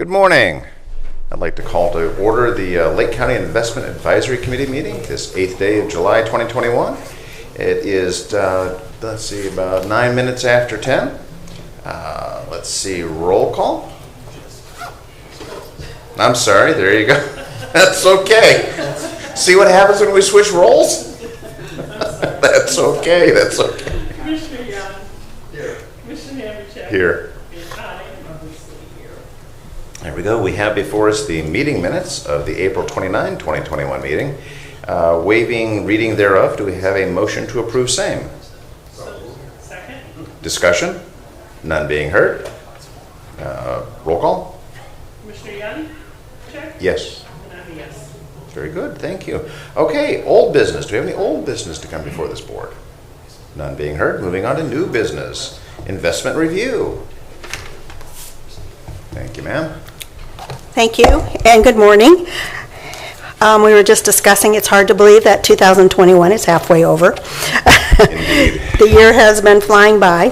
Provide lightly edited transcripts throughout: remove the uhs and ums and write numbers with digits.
Good morning. I'd like to call to order the Lake County Investment Advisory Committee meeting this 8th day of July 2021. It is, let's see, about 9 minutes after 10. Let's see, roll call. I'm sorry, there you go. That's okay. See what happens when we switch roles? That's okay, that's okay. Commissioner Young. Here. Commissioner Hammercheck. Here. And I am obviously here. There we go. We have before us the meeting minutes of the April 29, 2021 meeting. Waiving reading thereof, do we have a motion to approve same? Second. Discussion? None being heard. Roll call? Commissioner Young. Check. Yes. And I'm a yes. Very good. Thank you. Okay, old business. Do we have any old business to come before this board? None being heard. Moving on to new business. Investment review. Thank you, ma'am. Thank you, and good morning. We were just discussing, it's hard to believe that 2021 is halfway over. Indeed. The year has been flying by.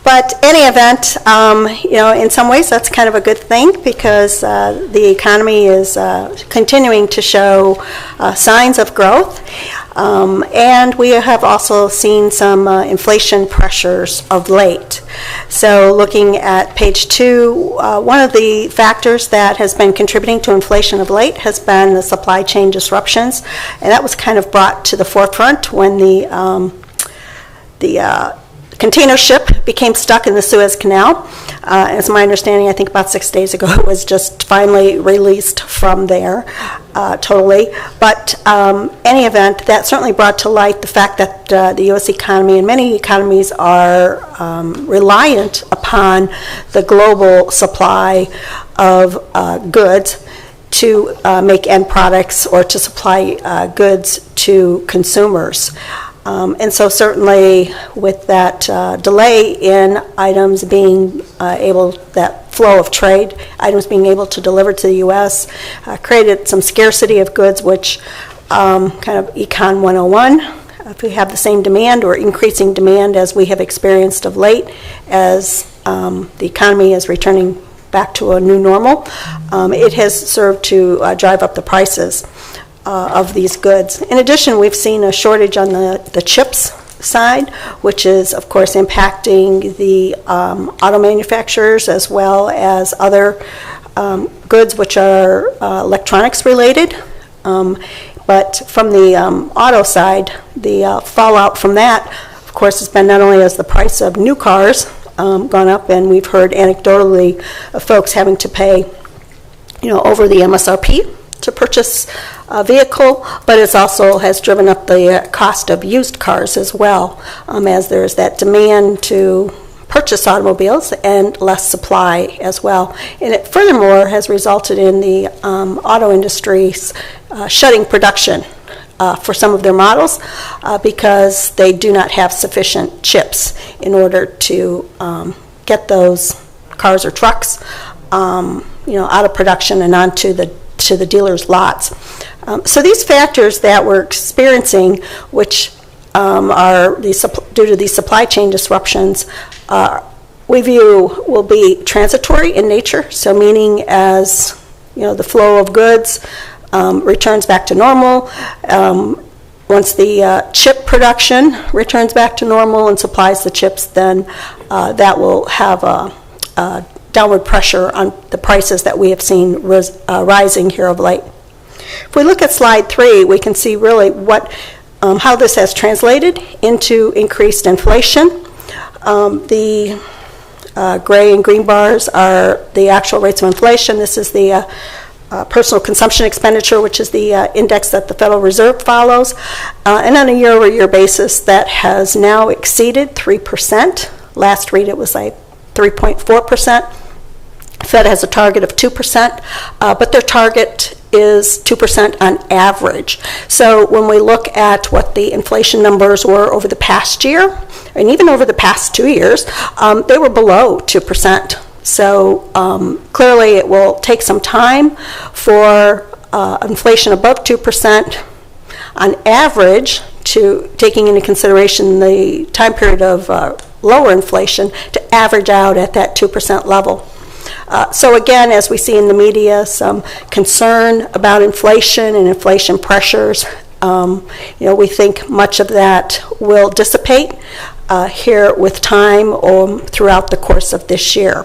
But any event, in some ways that's kind of a good thing because the economy is continuing to show signs of growth. And we have also seen some inflation pressures of late. So looking at page 2, one of the factors that has been contributing to inflation of late has been the supply chain disruptions. And that was kind of brought to the forefront when the container ship became stuck in the Suez Canal. As my understanding, I think about 6 days ago, it was just finally released from there totally. But any event, that certainly brought to light the fact that the U.S. economy and many economies are reliant upon the global supply of goods to make end products or to supply goods to consumers. And so certainly with that delay in items being that flow of trade, items being able to deliver to the U.S., created some scarcity of goods, which kind of Econ 101, if we have the same demand or increasing demand as we have experienced of late, as the economy is returning back to a new normal, it has served to drive up the prices of these goods. In addition, we've seen a shortage on the chips side, which is, of course, impacting the auto manufacturers as well as other goods which are electronics related. But from the auto side, the fallout from that, of course, has been not only has the price of new cars gone up, and we've heard anecdotally of folks having to pay, over the MSRP to purchase a vehicle, but it also has driven up the cost of used cars as well, as there's that demand to purchase automobiles and less supply as well. And it furthermore has resulted in the auto industries shutting production for some of their models because they do not have sufficient chips in order to get those cars or trucks out of production and onto the dealers' lots. So these factors that we're experiencing, which are due to these supply chain disruptions, we view will be transitory in nature. So meaning as the flow of goods returns back to normal, once the chip production returns back to normal and supplies the chips, then that will have a downward pressure on the prices that we have seen rising here of late. If we look at slide 3, we can see really how this has translated into increased inflation. The gray and green bars are the actual rates of inflation. This is the personal consumption expenditure, which is the index that the Federal Reserve follows. And on a year-over-year basis, that has now exceeded 3%. Last read, it was like 3.4%. Fed has a target of 2%, but their target is 2% on average. So when we look at what the inflation numbers were over the past year, and even over the past 2 years, they were below 2%. So clearly it will take some time for inflation above 2% on average, to taking into consideration the time period of lower inflation, to average out at that 2% level. So again, as we see in the media, some concern about inflation and inflation pressures. We think much of that will dissipate here with time or throughout the course of this year.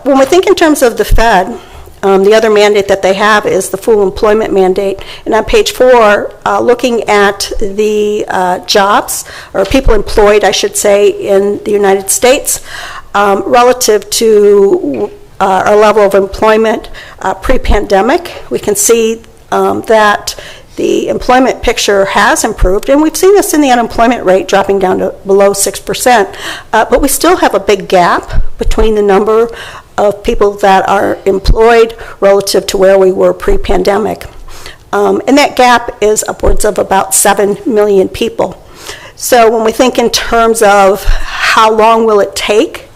When we think in terms of the Fed, the other mandate that they have is the full employment mandate. And on page 4, looking at the jobs, or people employed, I should say, in the United States, relative to our level of employment pre-pandemic, we can see that the employment picture has improved, and we've seen this in the unemployment rate dropping down to below 6%, but we still have a big gap between the number of people that are employed relative to where we were pre-pandemic. And that gap is upwards of about 7 million people. So when we think in terms of how long will it take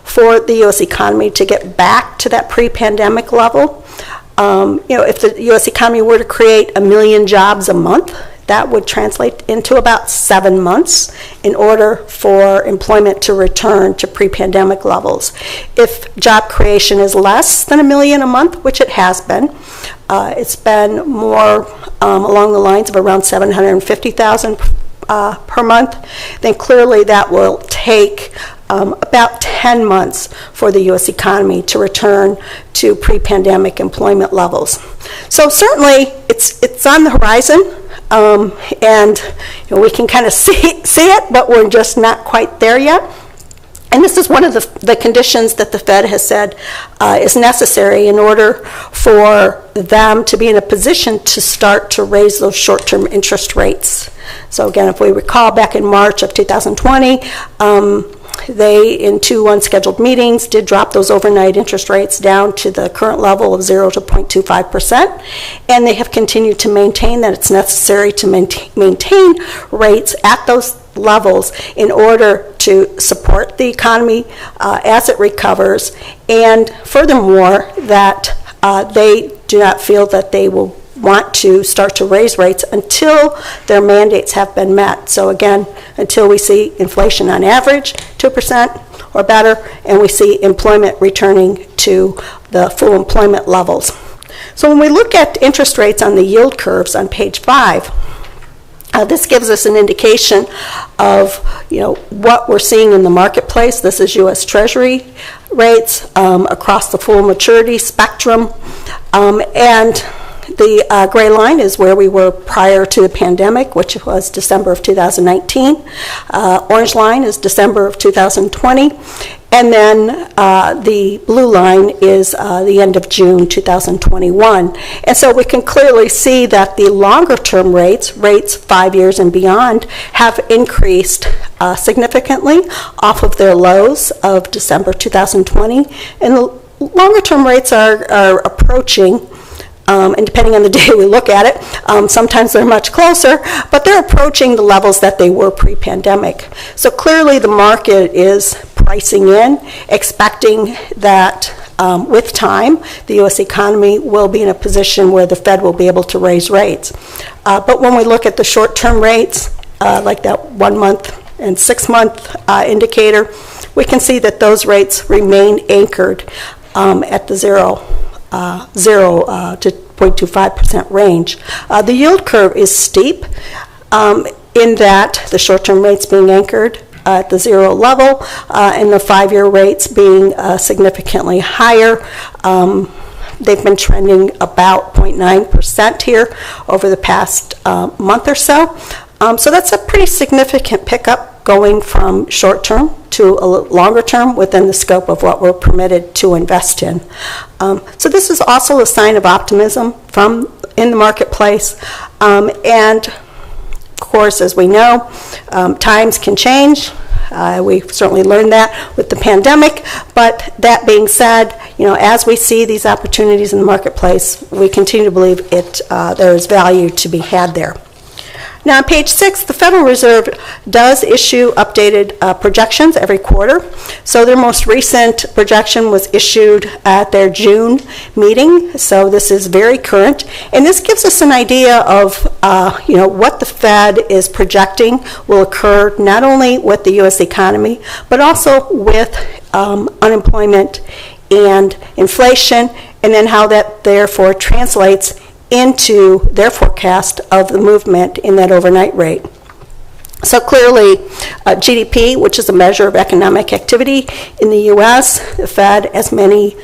for the U.S. economy to get back to that pre-pandemic level, if the U.S. economy were to create 1 million jobs a month, that would translate into about 7 months in order for employment to return to pre-pandemic levels. If job creation is less than 1 million a month, which it has been, it's been more along the lines of around 750,000 per month, then clearly that will take about 10 months for the U.S. economy to return to pre-pandemic employment levels. So certainly it's on the horizon, and we can kind of see it, but we're just not quite there yet. And this is one of the conditions that the Fed has said is necessary in order for them to be in a position to start to raise those short-term interest rates. So again, if we recall back in March of 2020, they, in 2 unscheduled meetings, did drop those overnight interest rates down to the current level of 0 to 0.25%, and they have continued to maintain that it's necessary to maintain rates at those levels in order to support the economy as it recovers, and furthermore, that they do not feel that they will want to start to raise rates until their mandates have been met. So again, until we see inflation on average 2% or better, and we see employment returning to the full employment levels. So when we look at interest rates on the yield curves on page 5, this gives us an indication of what we're seeing in the marketplace. This is U.S. Treasury rates across the full maturity spectrum, and the gray line is where we were prior to the pandemic, which was December of 2019. Orange line is December of 2020. And then the blue line is the end of June 2021. And so we can clearly see that the longer term rates 5 years and beyond, have increased significantly off of their lows of December 2020. And the longer term rates are approaching, and depending on the day we look at it, sometimes they're much closer, but they're approaching the levels that they were pre-pandemic. So clearly the market is pricing in, expecting that with time, the U.S. economy will be in a position where the Fed will be able to raise rates. But when we look at the short-term rates, like that 1 month and 6 month indicator, we can see that those rates remain anchored at the 0 to 0.25% range. The yield curve is steep in that the short-term rates being anchored at the 0 level and the 5-year rates being significantly higher. They've been trending about 0.9% here over the past month or so. So that's a pretty significant pickup going from short-term to a longer term within the scope of what we're permitted to invest in. So this is also a sign of optimism in the marketplace. And of course, as we know, times can change. We've certainly learned that with the pandemic. But that being said, as we see these opportunities in the marketplace, we continue to believe there is value to be had there. Now, on page 6, the Federal Reserve does issue updated projections every quarter. So their most recent projection was issued at their June meeting. So this is very current. And this gives us an idea of what the Fed is projecting will occur not only with the U.S. economy, but also with unemployment and inflation, and then how that therefore translates into their forecast of the movement in that overnight rate. So clearly, GDP, which is a measure of economic activity in the U.S., the Fed, as many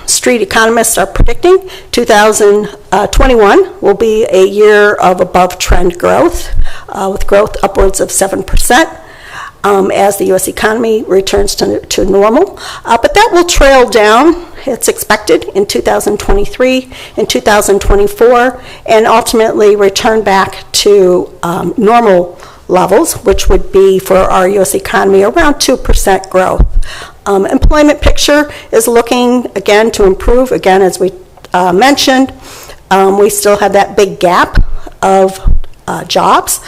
street economists are predicting, 2021 will be a year of above-trend growth, with growth upwards of 7%. As the U.S. economy returns to normal. But that will trail down, it's expected, in 2023 and 2024, and ultimately return back to normal levels, which would be for our U.S. economy around 2% growth. Employment picture is looking, again, to improve. Again, as we mentioned, we still have that big gap of jobs.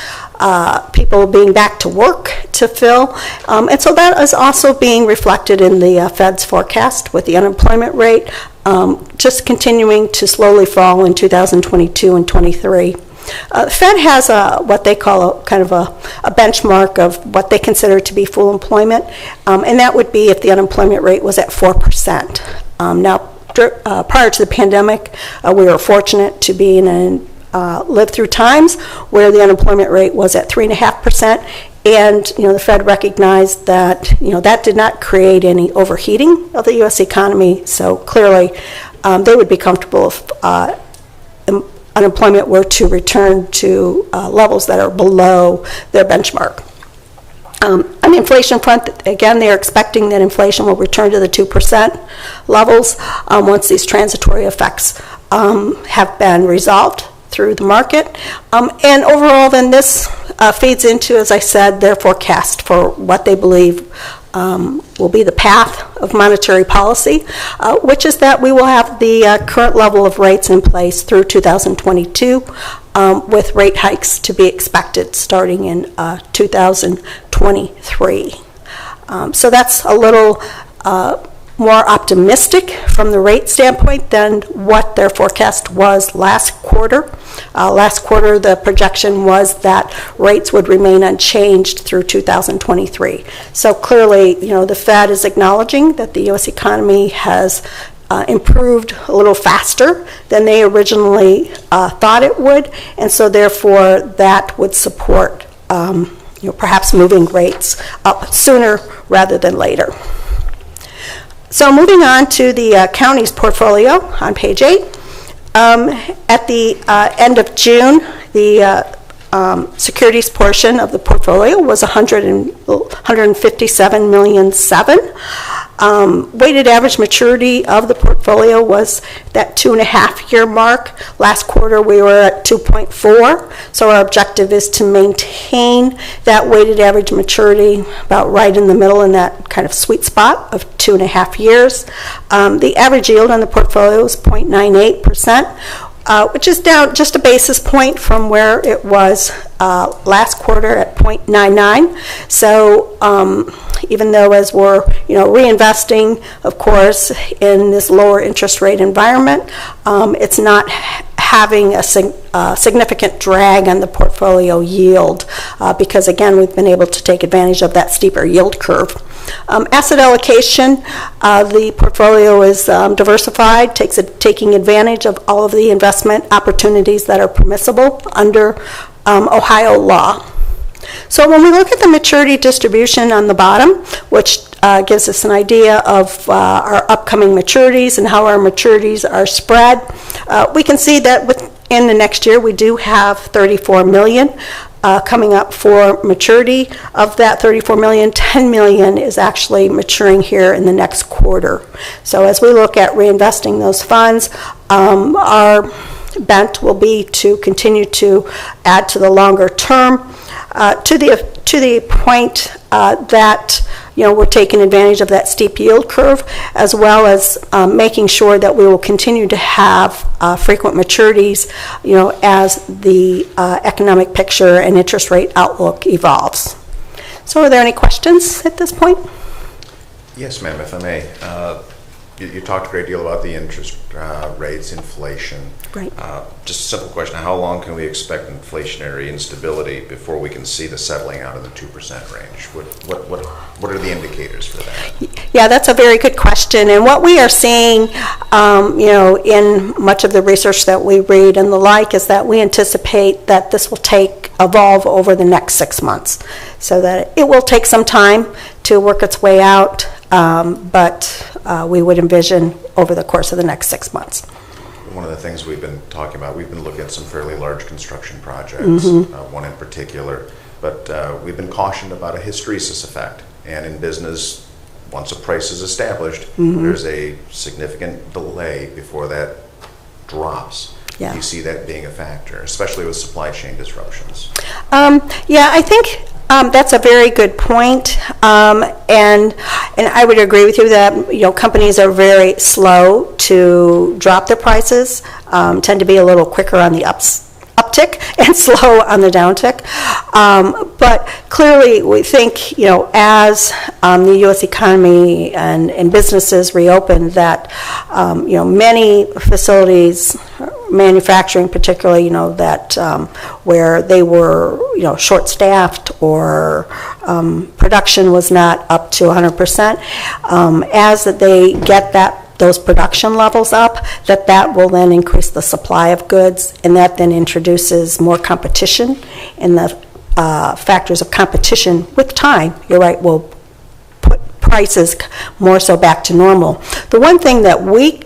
People being back to work to fill. And so that is also being reflected in the Fed's forecast, with the unemployment rate just continuing to slowly fall in 2022 and 23. The Fed has what they call a benchmark of what they consider to be full employment, and that would be if the unemployment rate was at 4%. Now, prior to the pandemic, we were fortunate to be lived through times where the unemployment rate was at 3.5%, and the Fed recognized that that did not create any overheating of the U.S. economy. So clearly, they would be comfortable if unemployment were to return to levels that are below their benchmark. On the inflation front, again, they are expecting that inflation will return to the 2% levels once these transitory effects have been resolved through the market. And overall, then this feeds into, as I said, their forecast for what they believe will be the path of monetary policy, which is that we will have the current level of rates in place through 2022, with rate hikes to be expected starting in 2023. So that's a little more optimistic from the rate standpoint than what their forecast was last quarter. Last quarter, the projection was that rates would remain unchanged through 2023. So clearly, the Fed is acknowledging that the U.S. economy has improved a little faster than they originally thought it would, and so therefore that would support perhaps moving rates up sooner rather than later. So moving on to the county's portfolio on page 8. At the end of June, the securities portion of the portfolio was $157.7 million. Weighted average maturity of the portfolio was that 2.5-year mark. Last quarter we were at 2.4, so our objective is to maintain that weighted average maturity about right in the middle, in that kind of sweet spot of 2.5 years. The average yield on the portfolio is 0.98%. Which is down just a basis point from where it was last quarter at 0.99. So even though, as we're reinvesting, of course, in this lower interest rate environment, it's not having a significant drag on the portfolio yield because, again, we've been able to take advantage of that steeper yield curve. Asset allocation, the portfolio is diversified, taking advantage of all of the investment opportunities that are permissible under Ohio law. So when we look at the maturity distribution on the bottom, which gives us an idea of our upcoming maturities and how our maturities are spread, we can see that within the next year we do have $34 million coming up for maturity. Of that $34 million, $10 million is actually maturing here in the next quarter. So as we look at reinvesting those funds, our bent will be to continue to add to the longer term to the point that we're taking advantage of that steep yield curve, as well as making sure that we will continue to have frequent maturities, as the economic picture and interest rate outlook evolves. So are there any questions at this point? Yes, ma'am, if I may. You talked a great deal about the interest rates, inflation. Right. Just a simple question, how long can we expect inflationary instability before we can see the settling out of the 2% range? What are the indicators for that? Yeah, that's a very good question. And what we are seeing, in much of the research that we read and the like, is that we anticipate that this will evolve over the next 6 months. So that it will take some time to work its way out, but we would envision over the course of the next 6 months. One of the things we've been talking about, we've been looking at some fairly large construction projects, one in particular, but we've been cautioned about a hysteresis effect. And in business, once a price is established, there's a significant delay before that drops. Yeah. Do you see that being a factor, especially with supply chain disruptions? Yeah, I think that's a very good point, and I would agree with you that companies are very slow to drop their prices, tend to be a little quicker on the uptick and slow on the downtick. But clearly, we think as the U.S. economy and businesses reopen, that many facilities, manufacturing particularly, that where they were short-staffed or production was not up to 100%, as that they get those production levels up, that will then increase the supply of goods, and that then introduces more competition, and the factors of competition with time, you're right, will put prices more so back to normal. The one thing that we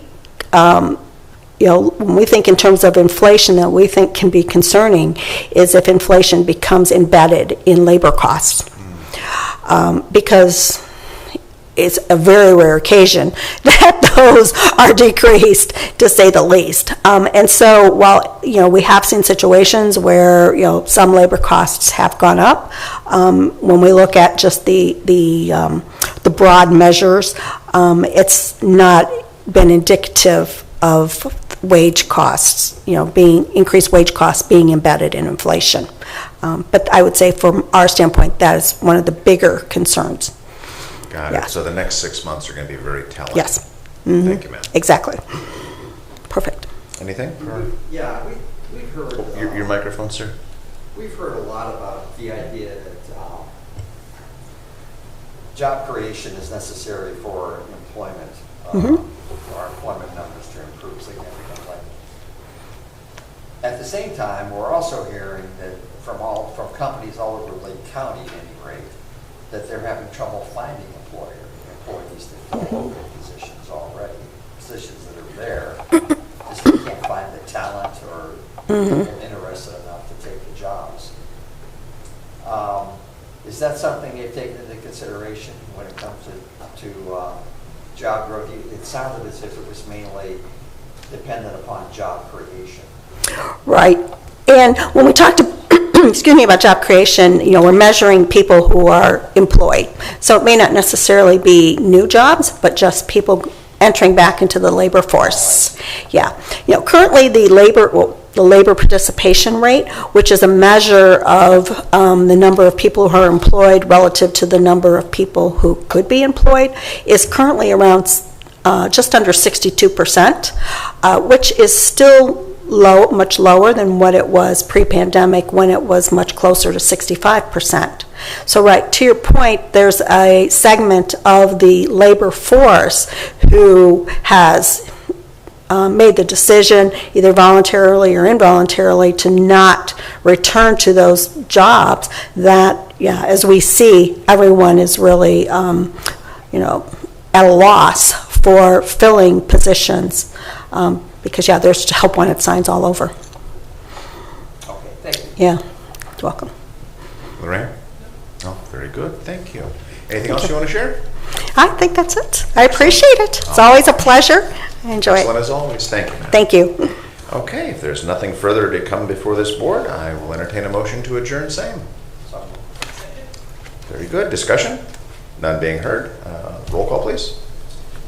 when we think in terms of inflation, that we think can be concerning is if inflation becomes embedded in labor costs, because it's a very rare occasion that those are decreased, to say the least. And so while we have seen situations where some labor costs have gone up, when we look at just the broad measures, it's not been indicative of wage costs, increased wage costs being embedded in inflation. But I would say from our standpoint, that is one of the bigger concerns. Got it. So the next 6 months are going to be very telling. Yes. Thank you, ma'am. Exactly. Perfect. Anything? Yeah, we've heard... Your microphone, sir? We've heard a lot about the idea that job creation is necessary for employment, for our employment numbers to improve significantly. At the same time, we're also hearing that from companies all over Lake County, at any rate, that they're having trouble finding employees to fill open positions already, positions that are there, just they can't find the talent or people interested enough to take the jobs. Is that something you've taken into consideration when it comes to job growth? It sounded as if it was mainly dependent upon job creation. Right. And when we talked about job creation, we're measuring people who are employed. So it may not necessarily be new jobs, but just people entering back into the labor force. Yeah. Currently the labor participation rate, which is a measure of the number of people who are employed relative to the number of people who could be employed, is currently around just under 62%, which is still much lower than what it was pre-pandemic, when it was much closer to 65%. So right, to your point, there's a segment of the labor force who has made the decision, either voluntarily or involuntarily, to not return to those jobs. That, as we see, everyone is really, at a loss for filling positions. Because, there's help wanted signs all over. Okay, thank you. Yeah, you're welcome. Lorraine? Oh, very good. Thank you. Anything else you want to share? I think that's it. I appreciate it. It's always a pleasure. I enjoy Excellent it. as always. Thank you. Thank you. Okay, if there's nothing further to come before this board, I will entertain a motion to adjourn same. Very good. Discussion? None being heard. Roll call, please.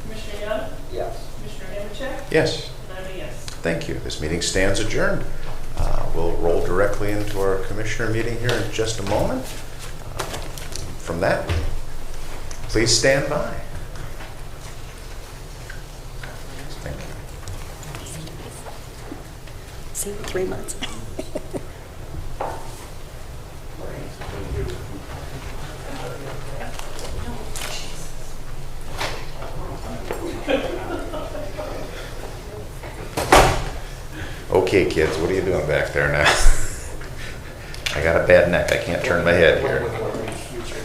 Commissioner Young? Yes. Commissioner Hammercheck? Yes. And I'm a yes. Thank you. This meeting stands adjourned. We'll roll directly into our commissioner meeting here in just a moment. From that, please stand by. Thank you. See you in 3 months. Okay, kids, what are you doing back there now? I got a bad neck. I can't turn my head here.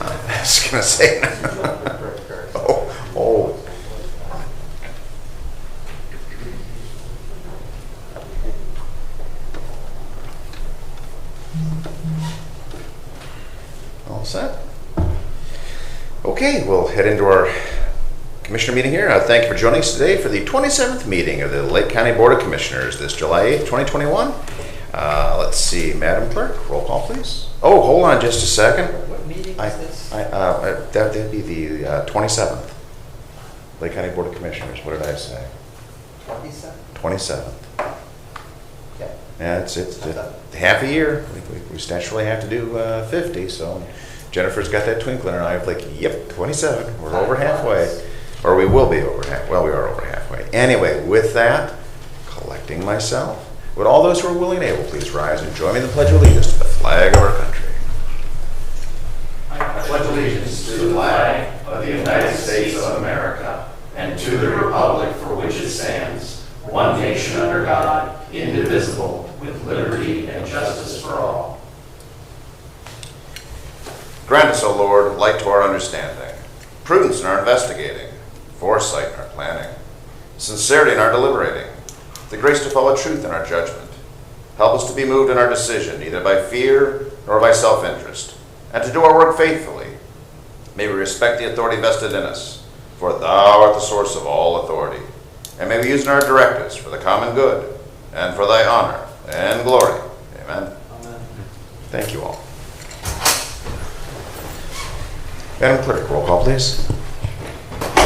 I was going to say. Oh. All set? Okay, we'll head into our Commissioner meeting here. Thank you for joining us today for the 27th meeting of the Lake County Board of Commissioners this July 8th, 2021. Let's see, Madam Clerk, roll call please. Oh, hold on just a second. What meeting is this? That'd be the 27th. Lake County Board of Commissioners, what did I say? 27? 27th. Okay. Yeah, it's half a year. We statutorily have to do 50, so Jennifer's got that twinkle in her eye of like, yep, 27. We're over halfway. Or we will be over half. Well, we are over halfway. Anyway, with that, collecting myself, would all those who are willing and able please rise and join me in the Pledge of Allegiance to the flag of our country. I pledge allegiance to the flag of the United States of America and to the republic for which it stands, one nation under God, indivisible, with liberty and justice for all. Grant us, O Lord, light to our understanding, prudence in our investigating, foresight in our planning, sincerity in our deliberating, the grace to follow truth in our judgment. Help us to be moved in our decision, neither by fear nor by self-interest, and to do our work faithfully. May we respect the authority vested in us, for thou art the source of all authority. And may we use in our directives for the common good and for thy honor and glory. Amen. Amen. Thank you all. Madam Clerk, roll call please.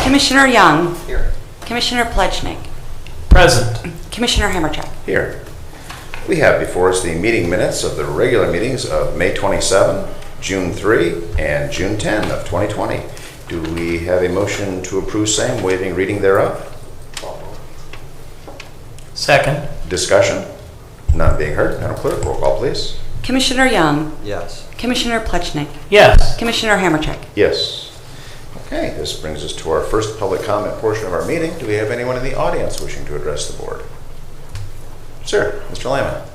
Commissioner Young. Here. Commissioner Plechnik. Present. Commissioner Hammercheck. Here. We have before us the meeting minutes of the regular meetings of May 27, June 3, and June 10 of 2020. Do we have a motion to approve same, waiving reading thereof? Second. Discussion? None being heard. Madam Clerk, roll call please. Commissioner Young. Yes. Commissioner Plechnik. Yes. Commissioner Hammercheck. Yes. Okay, this brings us to our first public comment portion of our meeting. Do we have anyone in the audience wishing to address the board? Sir, Mr. Lima.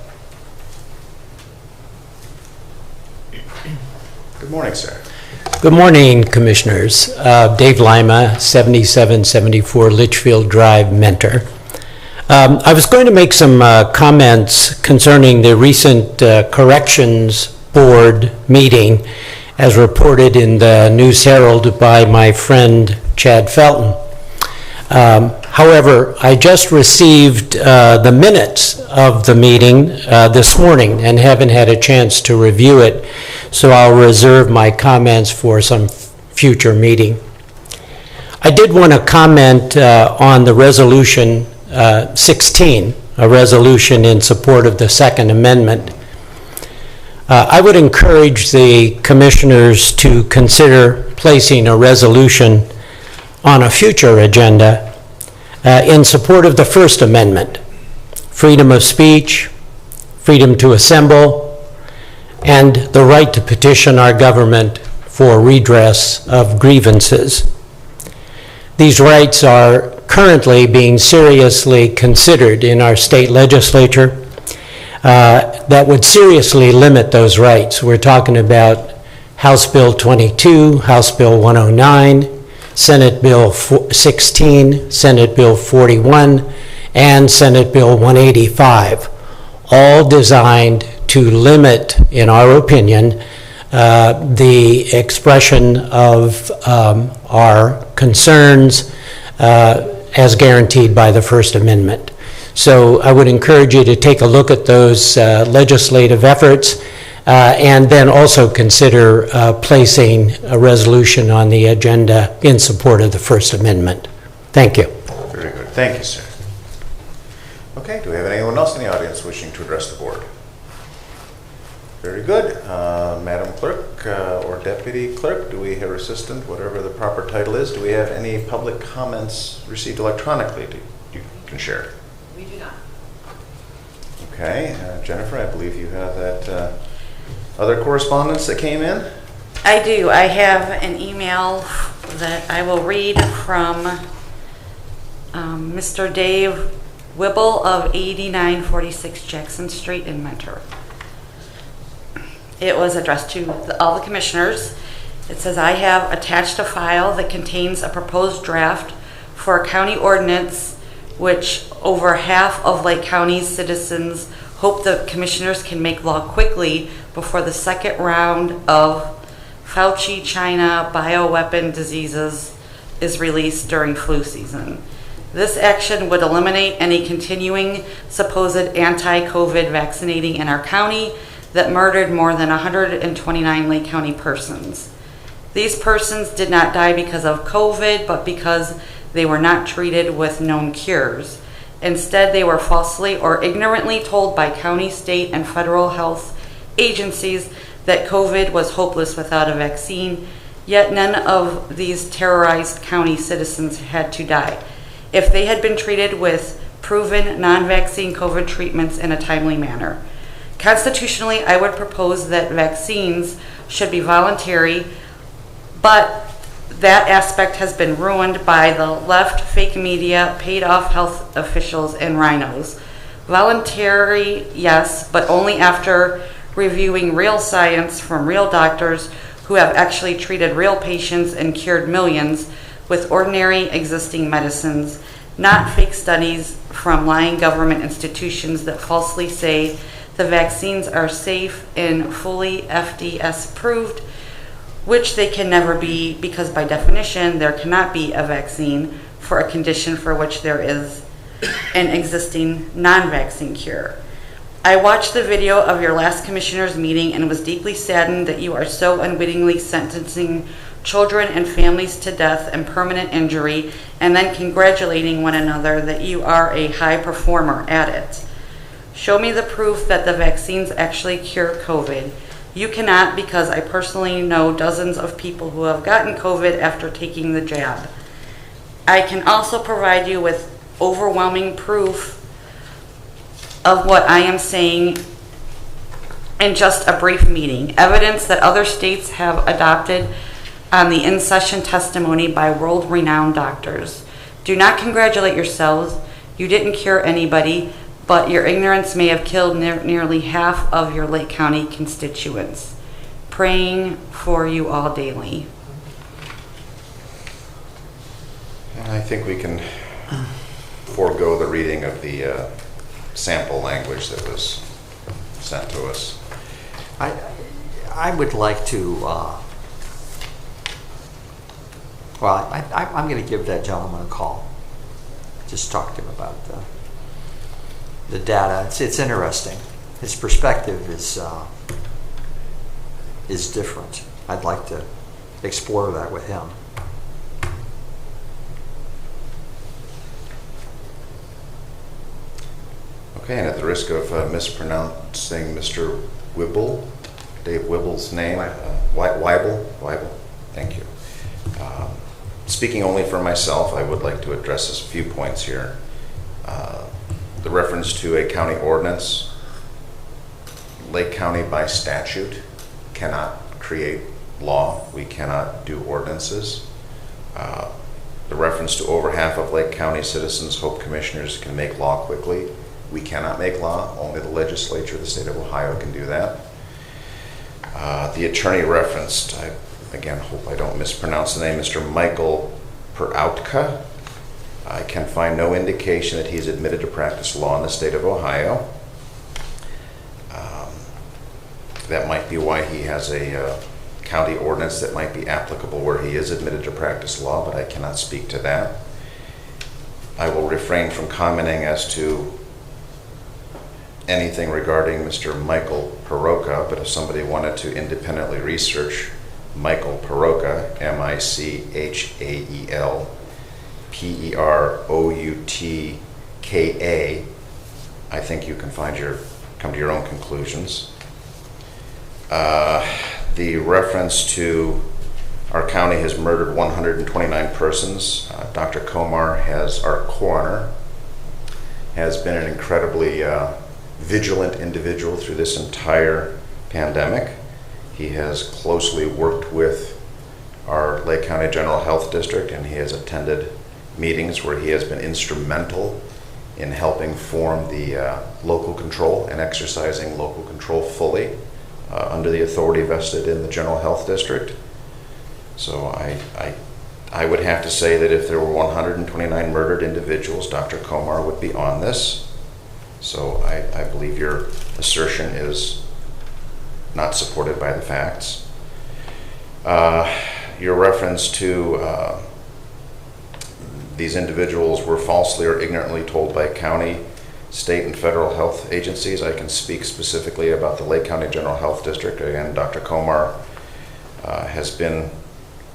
Good morning, sir. Good morning, Commissioners. Dave Lima, 7774 Litchfield Drive, Mentor. I was going to make some comments concerning the recent Corrections Board meeting as reported in the News Herald by my friend Chad Felton. However, I just received the minutes of the meeting this morning and haven't had a chance to review it, so I'll reserve my comments for some future meeting. I did want to comment on the resolution 16, a resolution in support of the Second Amendment. I would encourage the commissioners to consider placing a resolution on a future agenda in support of the First Amendment, freedom of speech, freedom to assemble, and the right to petition our government for redress of grievances. These rights are currently being seriously considered in our state legislature that would seriously limit those rights. We're talking about House Bill 22, House Bill 109, Senate Bill 16, Senate Bill 41, and Senate Bill 185, all designed to limit, in our opinion, the expression of our concerns as guaranteed by the First Amendment. So I would encourage you to take a look at those legislative efforts And then also consider placing a resolution on the agenda in support of the First Amendment. Thank you. Very good. Thank you, sir. Okay, do we have anyone else in the audience wishing to address the board? Very good. Madam Clerk or Deputy Clerk, do we have assistant, whatever the proper title is, do we have any public comments received electronically you can share? We do not. Okay, Jennifer, I believe you have that other correspondence that came in? I do. I have an email that I will read from Mr. Dave Wibble of 8946 Jackson Street in Mentor. It was addressed to all the commissioners. It says, I have attached a file that contains a proposed draft for a county ordinance which over half of Lake County's citizens hope the commissioners can make law quickly before the second round of Fauci China bioweapon diseases is released during flu season. This action would eliminate any continuing supposed anti-COVID vaccinating in our county that murdered more than 129 Lake County persons. These persons did not die because of COVID, but because they were not treated with known cures. Instead, they were falsely or ignorantly told by county, state, and federal health agencies that COVID was hopeless without a vaccine, yet none of these terrorized county citizens had to die if they had been treated with proven non-vaccine COVID treatments in a timely manner. Constitutionally, I would propose that vaccines should be voluntary, but that aspect has been ruined by the left, fake media, paid-off health officials, and rhinos. Voluntary, yes, but only after reviewing real science from real doctors who have actually treated real patients and cured millions with ordinary existing medicines, not fake studies from lying government institutions that falsely say the vaccines are safe and fully FDS approved, which they can never be because by definition there cannot be a vaccine for a condition for which there is an existing non-vaccine cure. I watched the video of your last commissioners meeting and was deeply saddened that you are so unwittingly sentencing children and families to death and permanent injury and then congratulating one another that you are a high performer at it. Show me the proof that the vaccines actually cure COVID. You cannot, because I personally know dozens of people who have gotten COVID after taking the jab. I can also provide you with overwhelming proof of what I am saying in just a brief meeting. Evidence that other states have adopted on the in-session testimony by world-renowned doctors. Do not congratulate yourselves. You didn't cure anybody, but your ignorance may have killed nearly half of your Lake County constituents. Praying for you all daily. I think we can forego the reading of the sample language that was sent to us. I would like to, I'm going to give that gentleman a call. Just talk to him about the data. It's interesting. His perspective is different. I'd like to explore that with him. Okay, and at the risk of mispronouncing Mr. Wibble, Dave Wibble's name, Weibel, thank you. Speaking only for myself, I would like to address a few points here. The reference to a county ordinance. Lake County by statute cannot create law. We cannot do ordinances. The reference to over half of Lake County citizens hope commissioners can make law quickly. We cannot make law. Only the legislature of the state of Ohio can do that. The attorney referenced, I again hope I don't mispronounce the name, Mr. Michael Perautka. I can find no indication that he's admitted to practice law in the state of Ohio. That might be why he has a county ordinance that might be applicable where he is admitted to practice law, but I cannot speak to that. I will refrain from commenting as to anything regarding Mr. Michael Perouka, but if somebody wanted to independently research Michael Perouka, Michael Peroutka, I think you can come to your own conclusions. The reference to our county has murdered 129 persons. Dr. Komar, our coroner, has been an incredibly vigilant individual through this entire pandemic. He has closely worked with our Lake County General Health District, and he has attended meetings where he has been instrumental in helping form the local control and exercising local control fully under the authority vested in the General Health District. So I would have to say that if there were 129 murdered individuals, Dr. Komar would be on this. So I believe your assertion is not supported by the facts. Your reference to these individuals were falsely or ignorantly told by county, state, and federal health agencies. I can speak specifically about the Lake County General Health District. Again, Dr. Komar has been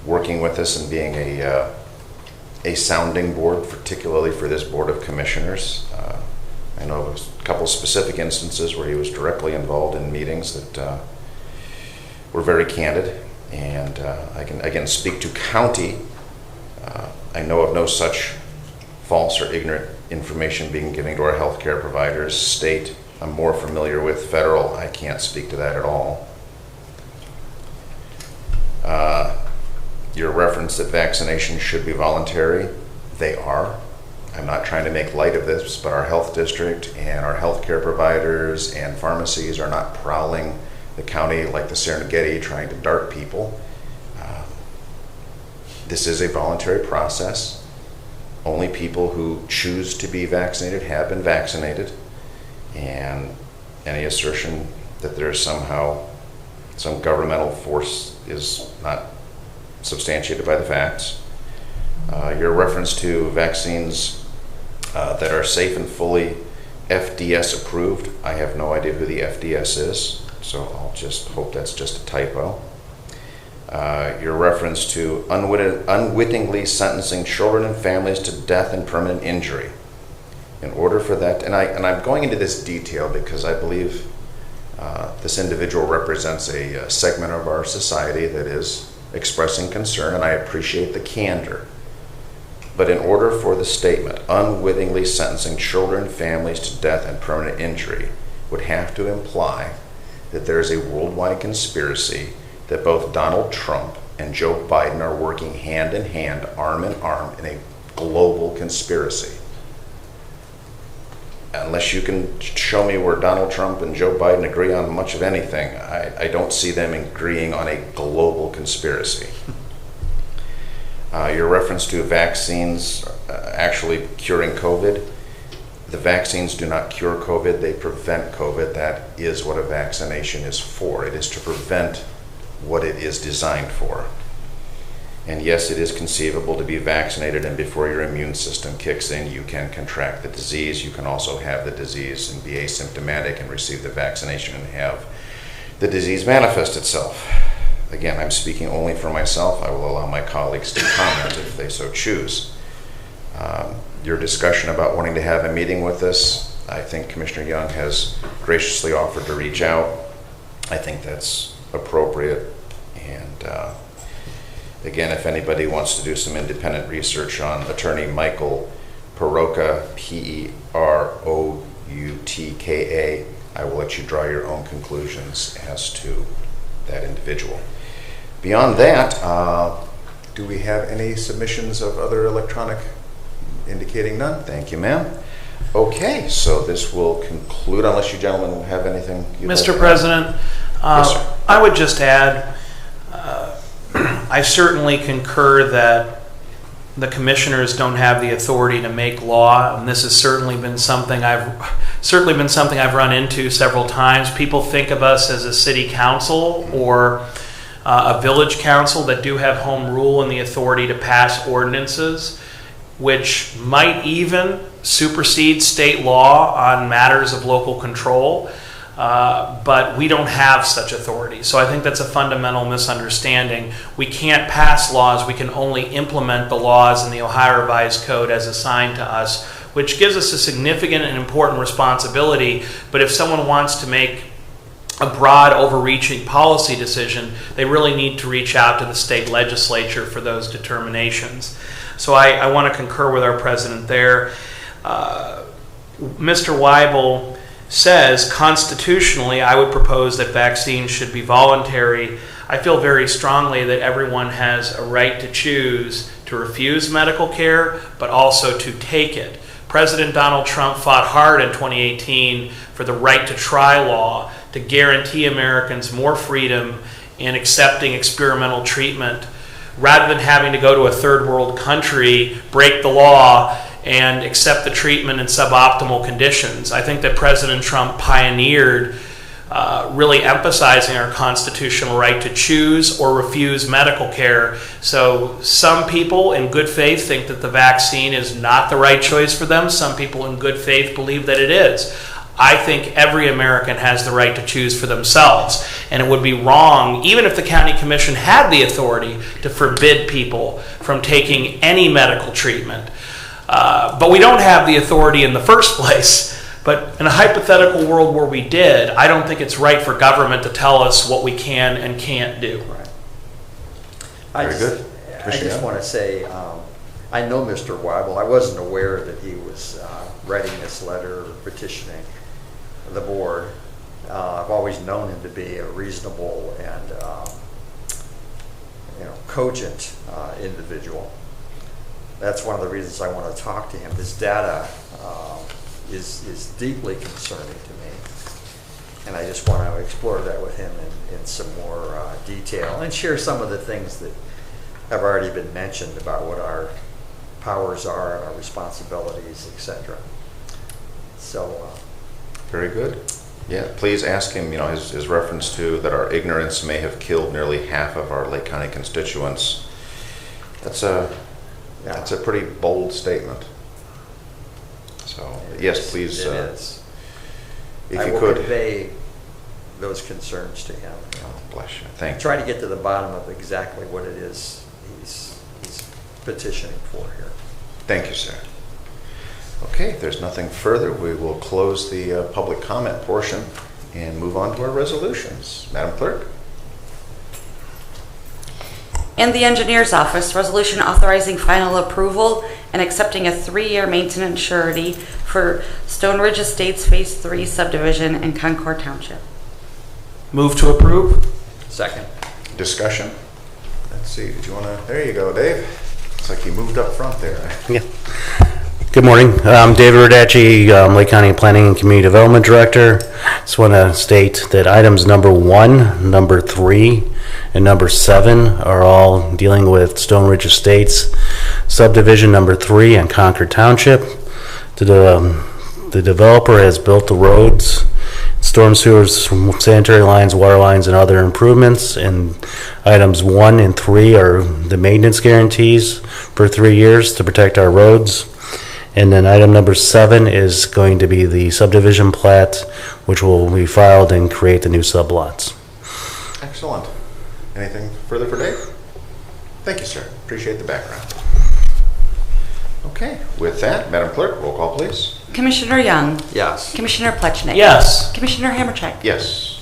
working with us and being a sounding board, particularly for this Board of Commissioners. I know of a couple specific instances where he was directly involved in meetings that were very candid, and I can again speak to county. I know of no such false or ignorant information being given to our healthcare providers. State, I'm more familiar with. Federal, I can't speak to that at all. Your reference that vaccinations should be voluntary, they are. I'm not trying to make light of this, but our health district and our healthcare providers and pharmacies are not prowling the county like the Serengeti trying to dart people. This is a voluntary process. Only people who choose to be vaccinated have been vaccinated, and any assertion that there's somehow some governmental force is not substantiated by the facts. Your reference to vaccines that are safe and fully FDS approved, I have no idea who the FDS is, so I'll just hope that's just a typo. Your reference to unwittingly sentencing children and families to death and permanent injury. In order for that, and I'm going into this detail because I believe this individual represents a segment of our society that is expressing concern, and I appreciate the candor. But in order for the statement, unwittingly sentencing children and families to death and permanent injury, would have to imply that there is a worldwide conspiracy that both Donald Trump and Joe Biden are working hand in hand, arm in arm, in a global conspiracy. Unless you can show me where Donald Trump and Joe Biden agree on much of anything, I don't see them agreeing on a global conspiracy. Your reference to vaccines actually curing COVID, the vaccines do not cure COVID, they prevent COVID. That is what a vaccination is for. It is to prevent what it is designed for. And yes, it is conceivable to be vaccinated, and before your immune system kicks in, you can contract the disease. You can also have the disease and be asymptomatic and receive the vaccination and have the disease manifest itself. Again, I'm speaking only for myself. I will allow my colleagues to comment if they so choose. Your discussion about wanting to have a meeting with us, I think Commissioner Young has graciously offered to reach out. I think that's appropriate. And again, if anybody wants to do some independent research on Attorney Michael Perouka, Peroutka, I will let you draw your own conclusions as to that individual. Beyond that, do we have any submissions of other electronic? Indicating none. Thank you, ma'am. Okay, so this will conclude, unless you gentlemen will have anything you'd like to Mr. add. President, Yes, sir. I would just add, I certainly concur that the commissioners don't have the authority to make law, and this has certainly been something I've run into several times. People think of us as a city council or a village council that do have home rule and the authority to pass ordinances. which might even supersede state law on matters of local control, but we don't have such authority. So I think that's a fundamental misunderstanding. We can't pass laws, we can only implement the laws in the Ohio Revised Code as assigned to us, which gives us a significant and important responsibility. But if someone wants to make a broad, overreaching policy decision, they really need to reach out to the state legislature for those determinations. So I want to concur with our president there. Mr. Weibel says, constitutionally, I would propose that vaccines should be voluntary. I feel very strongly that everyone has a right to choose to refuse medical care, but also to take it. President Donald Trump fought hard in 2018 for the right to try law to guarantee Americans more freedom in accepting experimental treatment rather than having to go to a third world country, break the law, and accept the treatment in suboptimal conditions. I think that President Trump pioneered really emphasizing our constitutional right to choose or refuse medical care. So some people in good faith think that the vaccine is not the right choice for them. Some people in good faith believe that it is. I think every American has the right to choose for themselves, and it would be wrong, even if the county commission had the authority, to forbid people from taking any medical treatment. But we don't have the authority in the first place. But in a hypothetical world where we did, I don't think it's right for government to tell us what we can and can't do. Right. Very good. I just want to say, I know Mr. Weibel. I wasn't aware that he was writing this letter or petitioning the board. I've always known him to be a reasonable and cogent individual. That's one of the reasons I want to talk to him. This data is deeply concerning to me, and I just want to explore that with him in some more detail and share some of the things that have already been mentioned about what our powers are, our responsibilities, etc. So, Very good. Yeah, please ask him, his reference to that our ignorance may have killed nearly half of our Lake County constituents. That's a pretty bold statement. So, yes, please, it is. if I you will could. convey those concerns to him. Oh, bless you. Thank you. Try to get to the bottom of exactly what it is he's petitioning for here. Thank you, sir. Okay, if there's nothing further, we will close the public comment portion and move on to our resolutions. Madam Clerk? In the engineer's office, resolution authorizing final approval and accepting a 3-year maintenance surety for Stone Ridge Estates Phase 3 subdivision in Concord Township. Move to approve? Second. Discussion? Let's see, did you want to, there you go, Dave. Looks like you moved up front there. Yeah. Good morning. I'm David Rodacci, Lake County Planning and Community Development Director. Just want to state that items number 1, number 3, and number 7 are all dealing with Stone Ridge Estates subdivision number 3 in Concord Township. The developer has built the roads, storm sewers, sanitary lines, water lines, and other improvements. And items 1 and 3 are the maintenance guarantees for 3 years to protect our roads. And then item number 7 is going to be the subdivision plat, which will be filed and create the new sublots. Excellent. Anything further for Dave? Thank you, sir. Appreciate the background. Okay, with that, Madam Clerk, roll call, please. Commissioner Young. Yes. Commissioner Plechnik. Yes. Commissioner Hammercheck. Yes.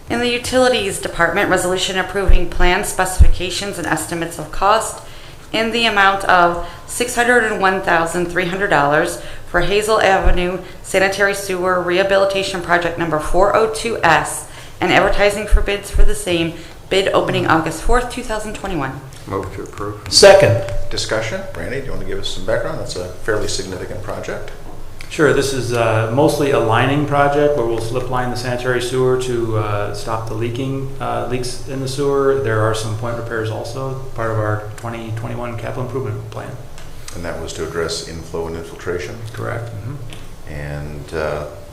In the Utilities Department, resolution approving plan specifications and estimates of cost in the amount of $601,300 for Hazel Avenue Sanitary Sewer Rehabilitation Project number 402S and advertising for bids for the same, bid opening August 4th, 2021. Move to approve. Second. Discussion? Brandy, do you want to give us some background? That's a fairly significant project. Sure, this is mostly a lining project where we'll slip line the sanitary sewer to stop the leaks in the sewer. There are some point repairs also, part of our 2021 capital improvement plan. And that was to address inflow and infiltration? Correct. And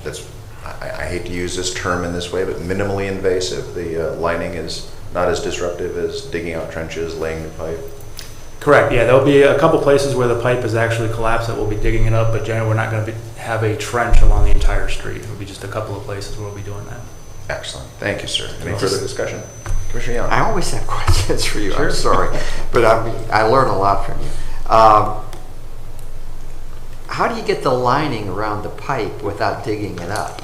that's, I hate to use this term in this way, but minimally invasive. The lining is not as disruptive as digging out trenches, laying the pipe. Correct, yeah, there'll be a couple places where the pipe is actually collapsed that we'll be digging it up, but generally, we're not going to have a trench along the entire street. It'll be just a couple of places where we'll be doing that. Excellent. Thank you, sir. Any further discussion? Commissioner Young? I always have questions for you, Sure. I'm sorry, but I learn a lot from you. How do you get the lining around the pipe without digging it up?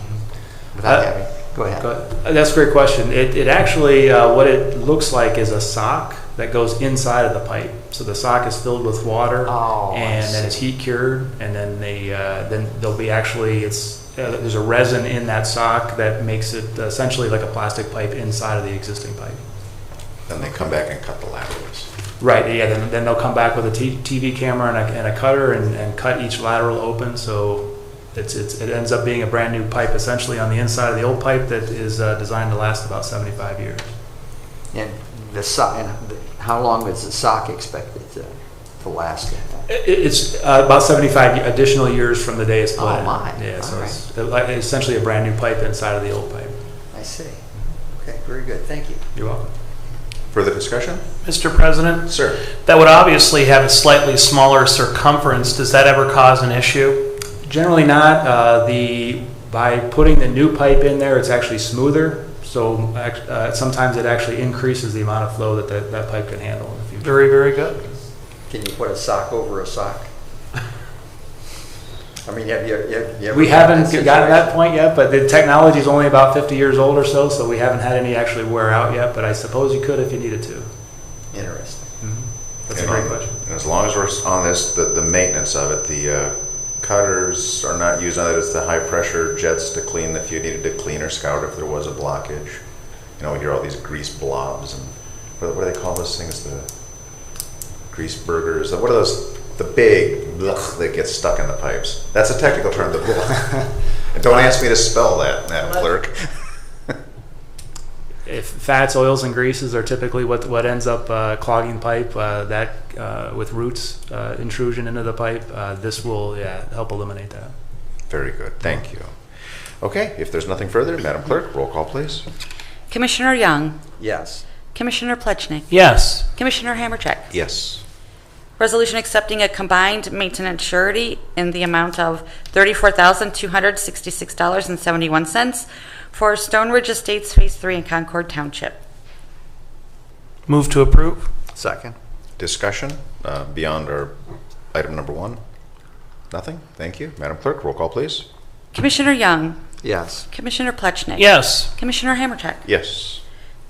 Without having, go ahead. That's a great question. It actually, what it looks like is a sock that goes inside of the pipe. So the sock is filled with water, Oh, and then it's heat cured, and then then there'll be actually there's a resin in that sock that makes it essentially like a plastic pipe inside of the existing pipe. Then they come back and cut the laterals. Right. Yeah. Then they'll come back with a TV camera and a cutter and cut each lateral open. So it ends up being a brand new pipe essentially on the inside of the old pipe that is designed to last about 75 years. And the sock, how long is the sock expected to last? It's about 75 additional years from the day it's put in. Oh my! Yeah, so All it's essentially a brand new pipe inside of the old pipe. I see. Okay, very good. Thank you. You're welcome. Further discussion? Mr. President, Sir? that would obviously have a slightly smaller circumference. Does that ever cause an issue? Generally not. By putting the new pipe in there, it's actually smoother. So sometimes it actually increases the amount of flow that pipe can handle in the future. Very, very good. Can you put a sock over a sock? I mean, have you ever We had haven't that gotten to that situation? point yet, but the technology is only about 50 years old or so we haven't had any actually wear out yet, but I suppose you could if you needed to. Interesting. That's a great question. And as long as we're on this, the maintenance of it, the cutters are not used on it. It's the high pressure jets to clean if you needed to clean or scout if there was a blockage. You know, we hear all these grease blobs and what do they call those things? The grease burgers. What are those? The big blech that gets stuck in the pipes. That's a technical term. The blech. And don't ask me to spell that, Madam Clerk. If fats, oils, and greases are typically what ends up clogging pipe, with roots intrusion into the pipe, this will help eliminate that. Very good. Thank you. Okay, if there's nothing further, Madam Clerk, roll call, please. Commissioner Young, Yes. Commissioner Plechnik, Yes. Commissioner Hammercheck. Yes. Resolution accepting a combined maintenance surety in the amount of $34,266.71 for Stone Ridge Estates Phase 3 in Concord Township. Move to approve. Second. Discussion beyond our item number 1? Nothing? Thank you. Madam Clerk, roll call, please. Commissioner Young, Yes. Commissioner Plechnik. Yes. Commissioner Hammercheck. Yes.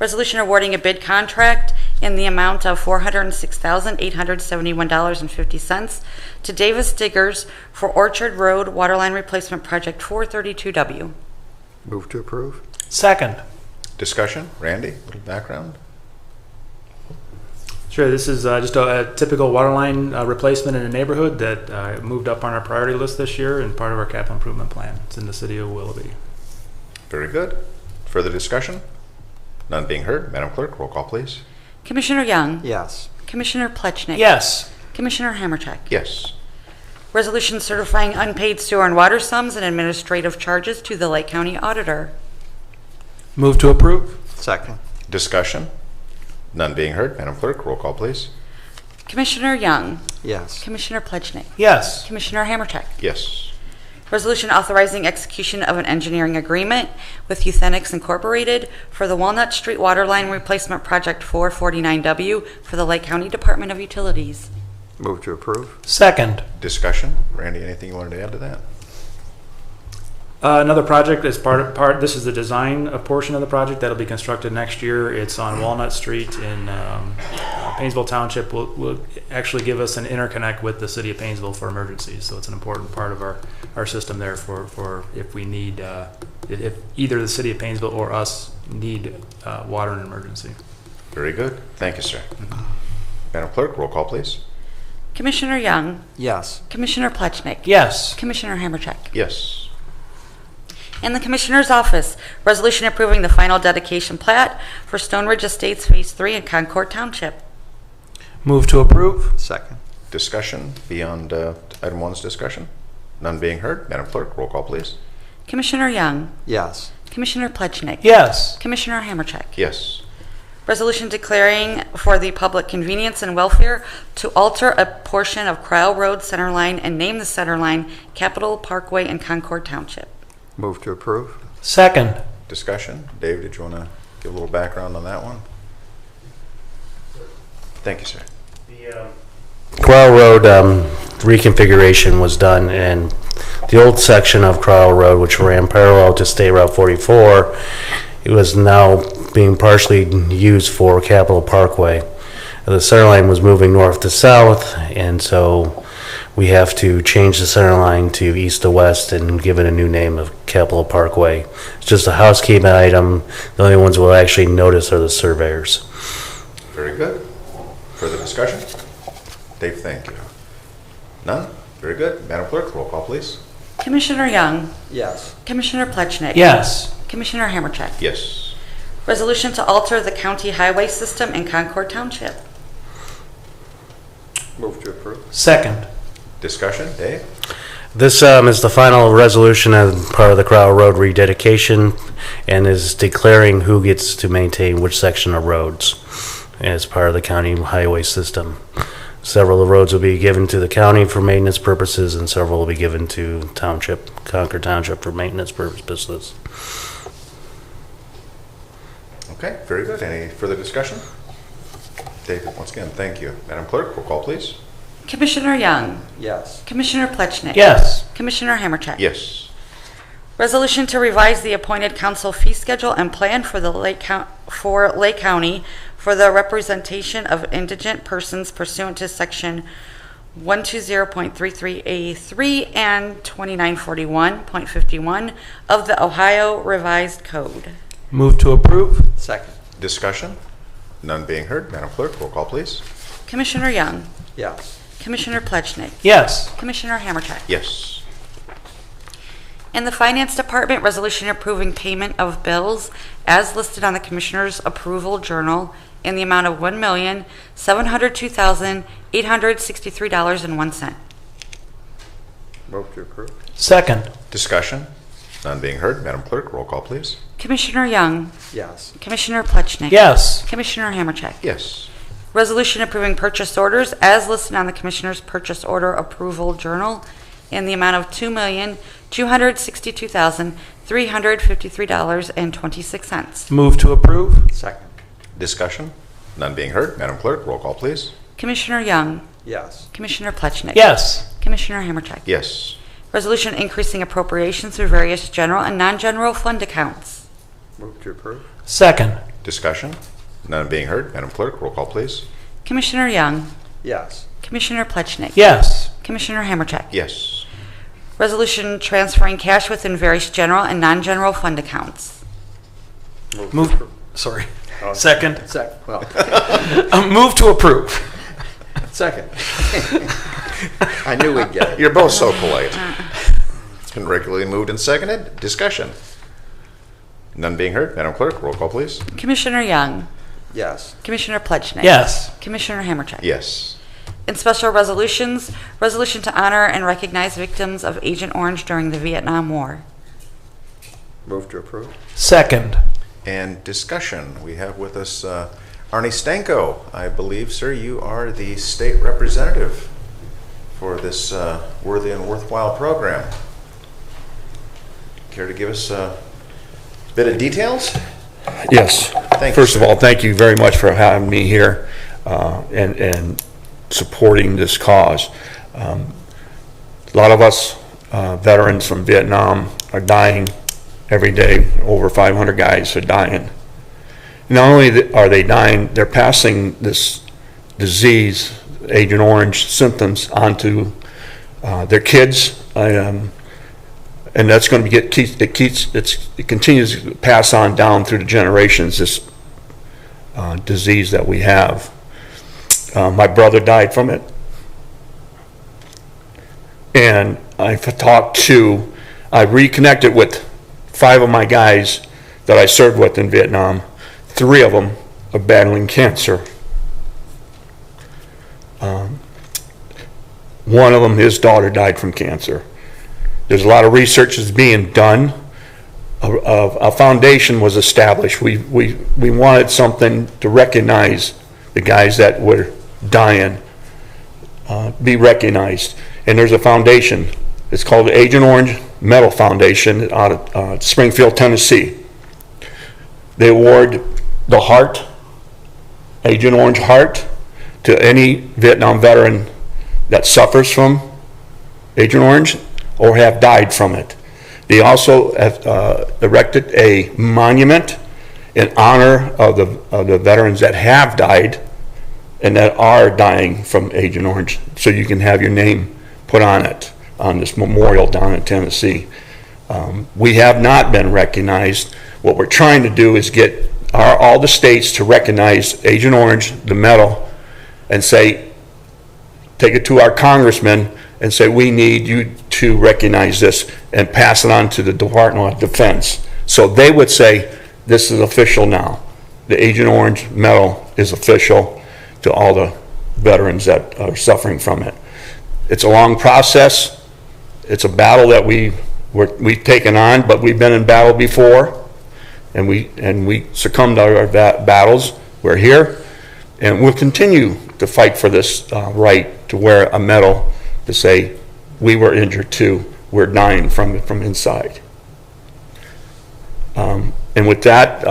Resolution awarding a bid contract in the amount of $406,871.50 to Davis Diggers for Orchard Road Waterline Replacement Project 432W. Move to approve. Second. Discussion? Randy, a little background? Sure, this is just a typical waterline replacement in a neighborhood that moved up on our priority list this year and part of our capital improvement plan. It's in the city of Willoughby. Very good. Further discussion? None being heard. Madam Clerk, roll call, please. Commissioner Young, Yes. Commissioner Plechnik. Yes. Commissioner Hammercheck. Yes. Resolution certifying unpaid sewer and water sums and administrative charges to the Lake County Auditor. Move to approve. Second. Discussion? None being heard. Madam Clerk, roll call, please. Commissioner Young, Yes. Commissioner Plechnik. Yes. Commissioner Hammercheck. Yes. Resolution authorizing execution of an engineering agreement with Euthenics Incorporated for the Walnut Street Waterline Replacement Project 449W for the Lake County Department of Utilities. Move to approve. Second. Discussion? Randy, anything you wanted to add to that? Another project is this is the design portion of the project that'll be constructed next year. It's on Walnut Street in Painesville Township. Will actually give us an interconnect with the city of Painesville for emergencies. So it's an important part of our system there for if we need, if either the city of Painesville or us need water in an emergency. Very good. Thank you, sir. Madam Clerk, roll call, please. Commissioner Young, Yes. Commissioner Plechnik. Yes. Commissioner Hammercheck. Yes. In the Commissioner's Office, resolution approving the final dedication plat for Stone Ridge Estates Phase 3 in Concord Township. Move to approve. Second. Discussion beyond item 1's discussion? None being heard. Madam Clerk, roll call, please. Commissioner Young, Yes. Commissioner Plechnik. Yes. Commissioner Hammercheck. Yes. Resolution declaring for the public convenience and welfare to alter a portion of Crowell Road center line and name the center line Capitol Parkway in Concord Township. Move to approve. Second. Discussion. Dave, did you want to give a little background on that one? Thank you, sir. Crowell Road reconfiguration was done, and the old section of Crowell Road, which ran parallel to State Route 44, it was now being partially used for Capitol Parkway. The center line was moving north to south, and so we have to change the center line to east to west and give it a new name of Capitol Parkway. It's just a housekeeping item. The only ones we'll actually notice are the surveyors. Very good. Further discussion? Dave, thank you. None? Very good. Madam Clerk, roll call, please. Commissioner Young, Yes. Commissioner Plechnik. Yes. Commissioner Hammercheck. Yes. Resolution to alter the county highway system in Concord Township. Move to approve. Second. Discussion? Dave? This is the final resolution as part of the Crowell Road rededication, and is declaring who gets to maintain which section of roads as part of the county highway system. Several of the roads will be given to the county for maintenance purposes, and several will be given to Township, Concord Township, for maintenance purposes. Okay, very good. Any further discussion? David, once again, thank you. Madam Clerk, roll call, please. Commissioner Young, Yes. Commissioner Plechnik. Yes. Commissioner Hammercheck. Yes. Resolution to revise the appointed council fee schedule and plan for the Lake County for the representation of indigent persons pursuant to section 120.33A3 and 2941.51 of the Ohio Revised Code. Move to approve. Second. Discussion? None being heard. Madam Clerk, roll call, please. Commissioner Young, Yes. Commissioner Plechnik. Yes. Commissioner Hammercheck. Yes. In the Finance Department, resolution approving payment of bills as listed on the Commissioner's Approval Journal in the amount of $1,702,863.01. Move to approve. Second. Discussion? None being heard. Madam Clerk, roll call, please. Commissioner Young, Yes. Commissioner Plechnik. Yes. Commissioner Hammercheck. Yes. Resolution approving purchase orders as listed on the Commissioner's Purchase Order Approval Journal in the amount of $2,262,353.26. Move to approve. Second. Discussion? None being heard. Madam Clerk, roll call, please. Commissioner Young, Yes. Commissioner Plechnik. Yes. Commissioner Hammercheck. Yes. Resolution increasing appropriations through various general and non-general fund accounts. Move to approve. Second. Discussion? None being heard. Madam Clerk, roll call, please. Commissioner Young, Yes. Commissioner Plechnik. Yes. Commissioner Hammercheck. Yes. Resolution transferring cash within various general and non-general fund accounts. Move. Sorry. Second. Second. Well, Move to approve. second. I knew we'd get it. You're both so polite. It's been regularly moved and seconded. Discussion? None being heard. Madam Clerk, roll call, please. Commissioner Young, Yes. Commissioner Plechnik. Yes. Commissioner Hammercheck. Yes. In special resolutions, resolution to honor and recognize victims of Agent Orange during the Vietnam War. Move to approve. Second. And discussion. We have with us Arnie Stanko. I believe, sir, you are the state representative for this worthy and worthwhile program. Care to give us a bit of details? Yes. Thank you, First of sir. all, thank you very much for having me here and supporting this cause. A lot of us veterans from Vietnam are dying every day. Over 500 guys are dying. Not only are they dying, they're passing this disease, Agent Orange symptoms, onto their kids. And that's going to it continues to pass on down through the generations, this disease that we have. My brother died from it. And I reconnected with 5 of my guys that I served with in Vietnam. 3 of them are battling cancer. One of them, his daughter died from cancer. There's a lot of research that's being done a foundation was established. We wanted something to recognize the guys that were dying, be recognized. And there's a foundation. It's called the Agent Orange Medal Foundation out of Springfield, Tennessee. They award the heart, Agent Orange Heart, to any Vietnam veteran that suffers from Agent Orange or have died from it. They also have erected a monument in honor of the veterans that have died and that are dying from Agent Orange, so you can have your name put on it, on this memorial down in Tennessee. We have not been recognized. What we're trying to do is get all the states to recognize Agent Orange, the medal, and say, take it to our congressmen and say, we need you to recognize this and pass it on to the Department of Defense. So they would say, this is official now. The Agent Orange medal is official to all the veterans that are suffering from it. It's a long process. It's a battle that we've taken on, but we've been in battle before, and we succumbed to our battles. We're here, and we'll continue to fight for this right to wear a medal to say we were injured too. We're dying from inside. And with that,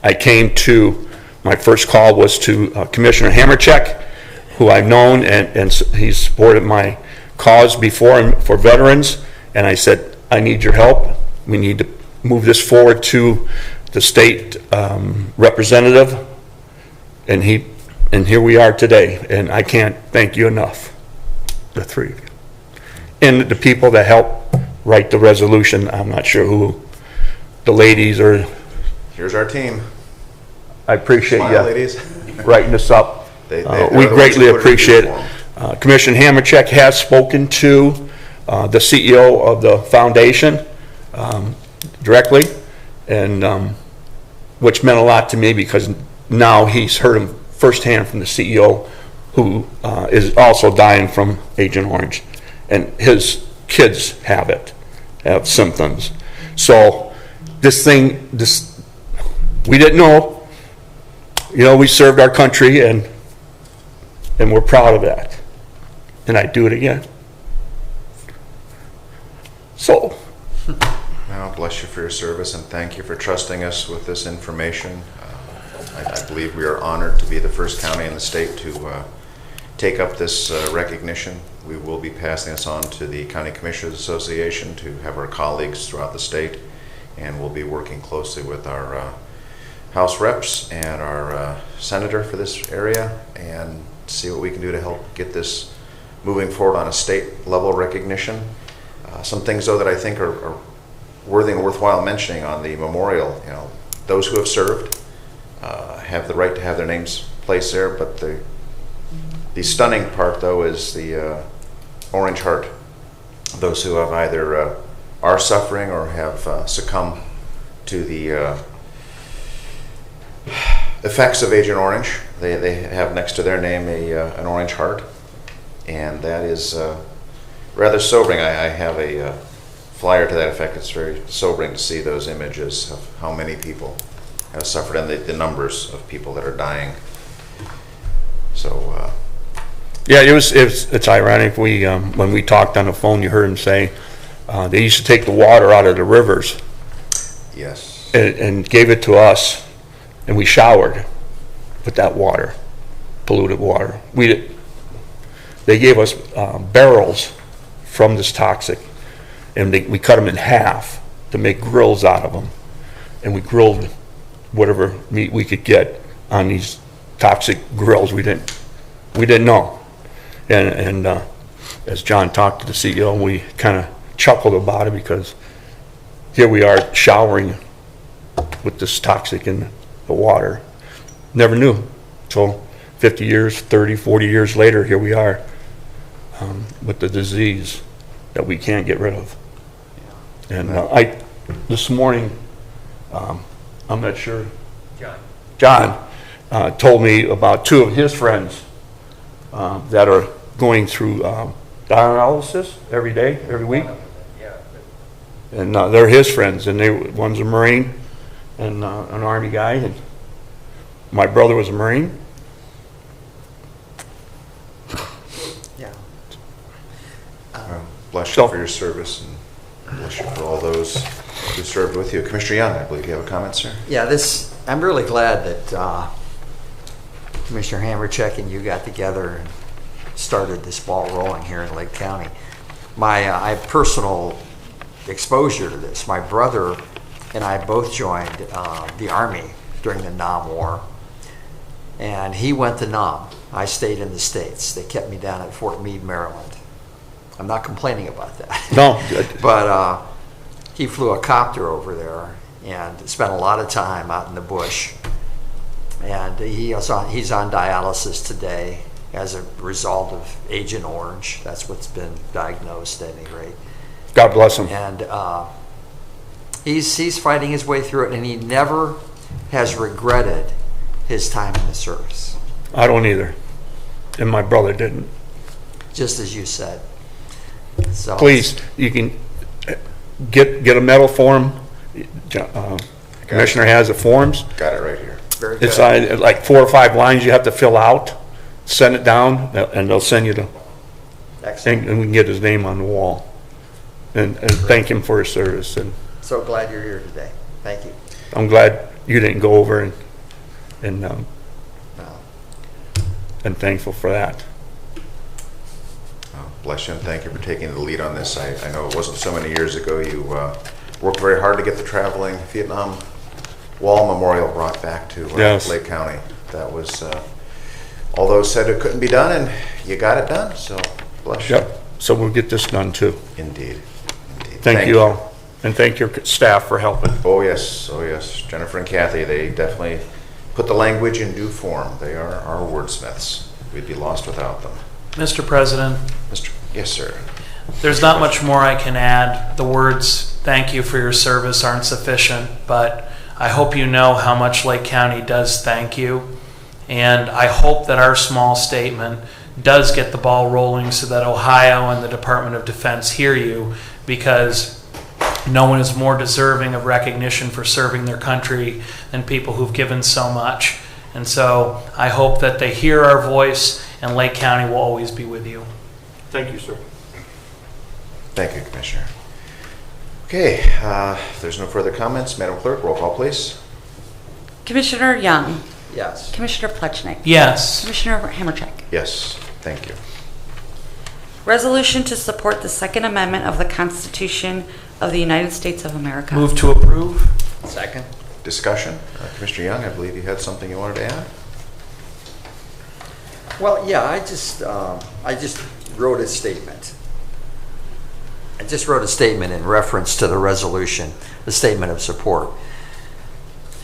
I came to, my first call was to Commissioner Hammercheck, who I've known, and he's supported my cause before for veterans. And I said, I need your help. We need to move this forward to the state representative. And here we are today. And I can't thank you enough, the three of you. And the people that helped write the resolution. I'm not sure who the ladies are. Here's our team. I appreciate Smile, you ladies. writing this up. They're We the ones greatly who put it in appreciate form. it. Commissioner Hammercheck has spoken to the CEO of the foundation directly, and which meant a lot to me because now he's heard him firsthand from the CEO, who is also dying from Agent Orange, and his kids have symptoms. So we didn't know. You know, we served our country, and we're proud of that. And I'd do it again. So. Well, bless you for your service, and thank you for trusting us with this information. I believe we are honored to be the first county in the state to take up this recognition. We will be passing this on to the County Commissioners Association to have our colleagues throughout the state, and we'll be working closely with our House reps and our senator for this area and see what we can do to help get this moving forward on a state level recognition. Some things though that I think are worthy and worthwhile mentioning on the memorial, you know, those who have served have the right to have their names placed there, but the stunning part though is the Orange Heart. Those who have either are suffering or have succumbed to the effects of Agent Orange. They have next to their name an Orange Heart, and that is rather sobering. I have a flyer to that effect. It's very sobering to see those images of how many people have suffered and the numbers of people that are dying. So Yeah, it's ironic. We when we talked on the phone, you heard him say they used to take the water out of the rivers. yes, And gave it to us, and we showered with that water, polluted water. They gave us barrels from this toxic, and we cut them in half to make grills out of them, and we grilled whatever meat we could get on these toxic grills. We didn't know, and as John talked to the CEO, we kind of chuckled about it because here we are showering with this toxic in the water. Never knew. So 50 years, 30, 40 years later, here we are with the disease that we can't get rid of. And this morning, I'm not sure, John told me about two of his friends that are going through dialysis every day, every week. And they're his friends, and one's a Marine and an Army guy, and my brother was a Marine. Yeah. Bless you for your service, and bless you for all those who served with you. Commissioner Young, I believe you have a comment, sir? Yeah, I'm really glad that Commissioner Hammercheck and you got together and started this ball rolling here in Lake County. I have personal exposure to this. My brother and I both joined the Army during the Nam War, and he went to Nam. I stayed in the States. They kept me down at Fort Meade, Maryland. I'm not complaining about that. No. But he flew a copter over there and spent a lot of time out in the bush. And he's on dialysis today as a result of Agent Orange. That's what's been diagnosed at any rate. God bless him. And he's fighting his way through it, and he never has regretted his time in the service. I don't either. And my brother didn't. Just as you said. So Please, you can get a medal for him. Commissioner has the forms. Got it right here. very good. It's like 4 or 5 lines you have to fill out, send it down, and they'll send you the, Excellent. and we can get his name on the wall. And thank him for his service. And So glad you're here today. Thank you. I'm glad you didn't go over and thankful for that. Bless you, and thank you for taking the lead on this. I know it wasn't so many years ago. You worked very hard to get the traveling Vietnam Wall Memorial brought back to Yes. Lake County. That was, all those said it couldn't be done, and you got it done, so bless you. Yep. So we'll get this done too. Indeed. Thank you all. And thank your staff for helping. Oh, yes. Oh, yes. Jennifer and Kathy, they definitely put the language in due form. They are our wordsmiths. We'd be lost without them. Mr. President, Yes, sir. there's not much more I can add. The words, thank you for your service, aren't sufficient, but I hope you know how much Lake County does thank you. And I hope that our small statement does get the ball rolling so that Ohio and the Department of Defense hear you, because no one is more deserving of recognition for serving their country than people who've given so much. And so I hope that they hear our voice, and Lake County will always be with you. Thank you, sir. Thank you, Commissioner. Okay, if there's no further comments, Madam Clerk, roll call, please. Commissioner Young, Yes. Commissioner Plechnik, Yes. Commissioner Hammercheck. Yes, thank you. Resolution to support the Second Amendment of the Constitution of the United States of America. Move to approve. Second. Discussion. Commissioner Young, I believe you had something you wanted to add? Well, yeah, I just wrote a statement. I just wrote a statement in reference to the resolution, a statement of support.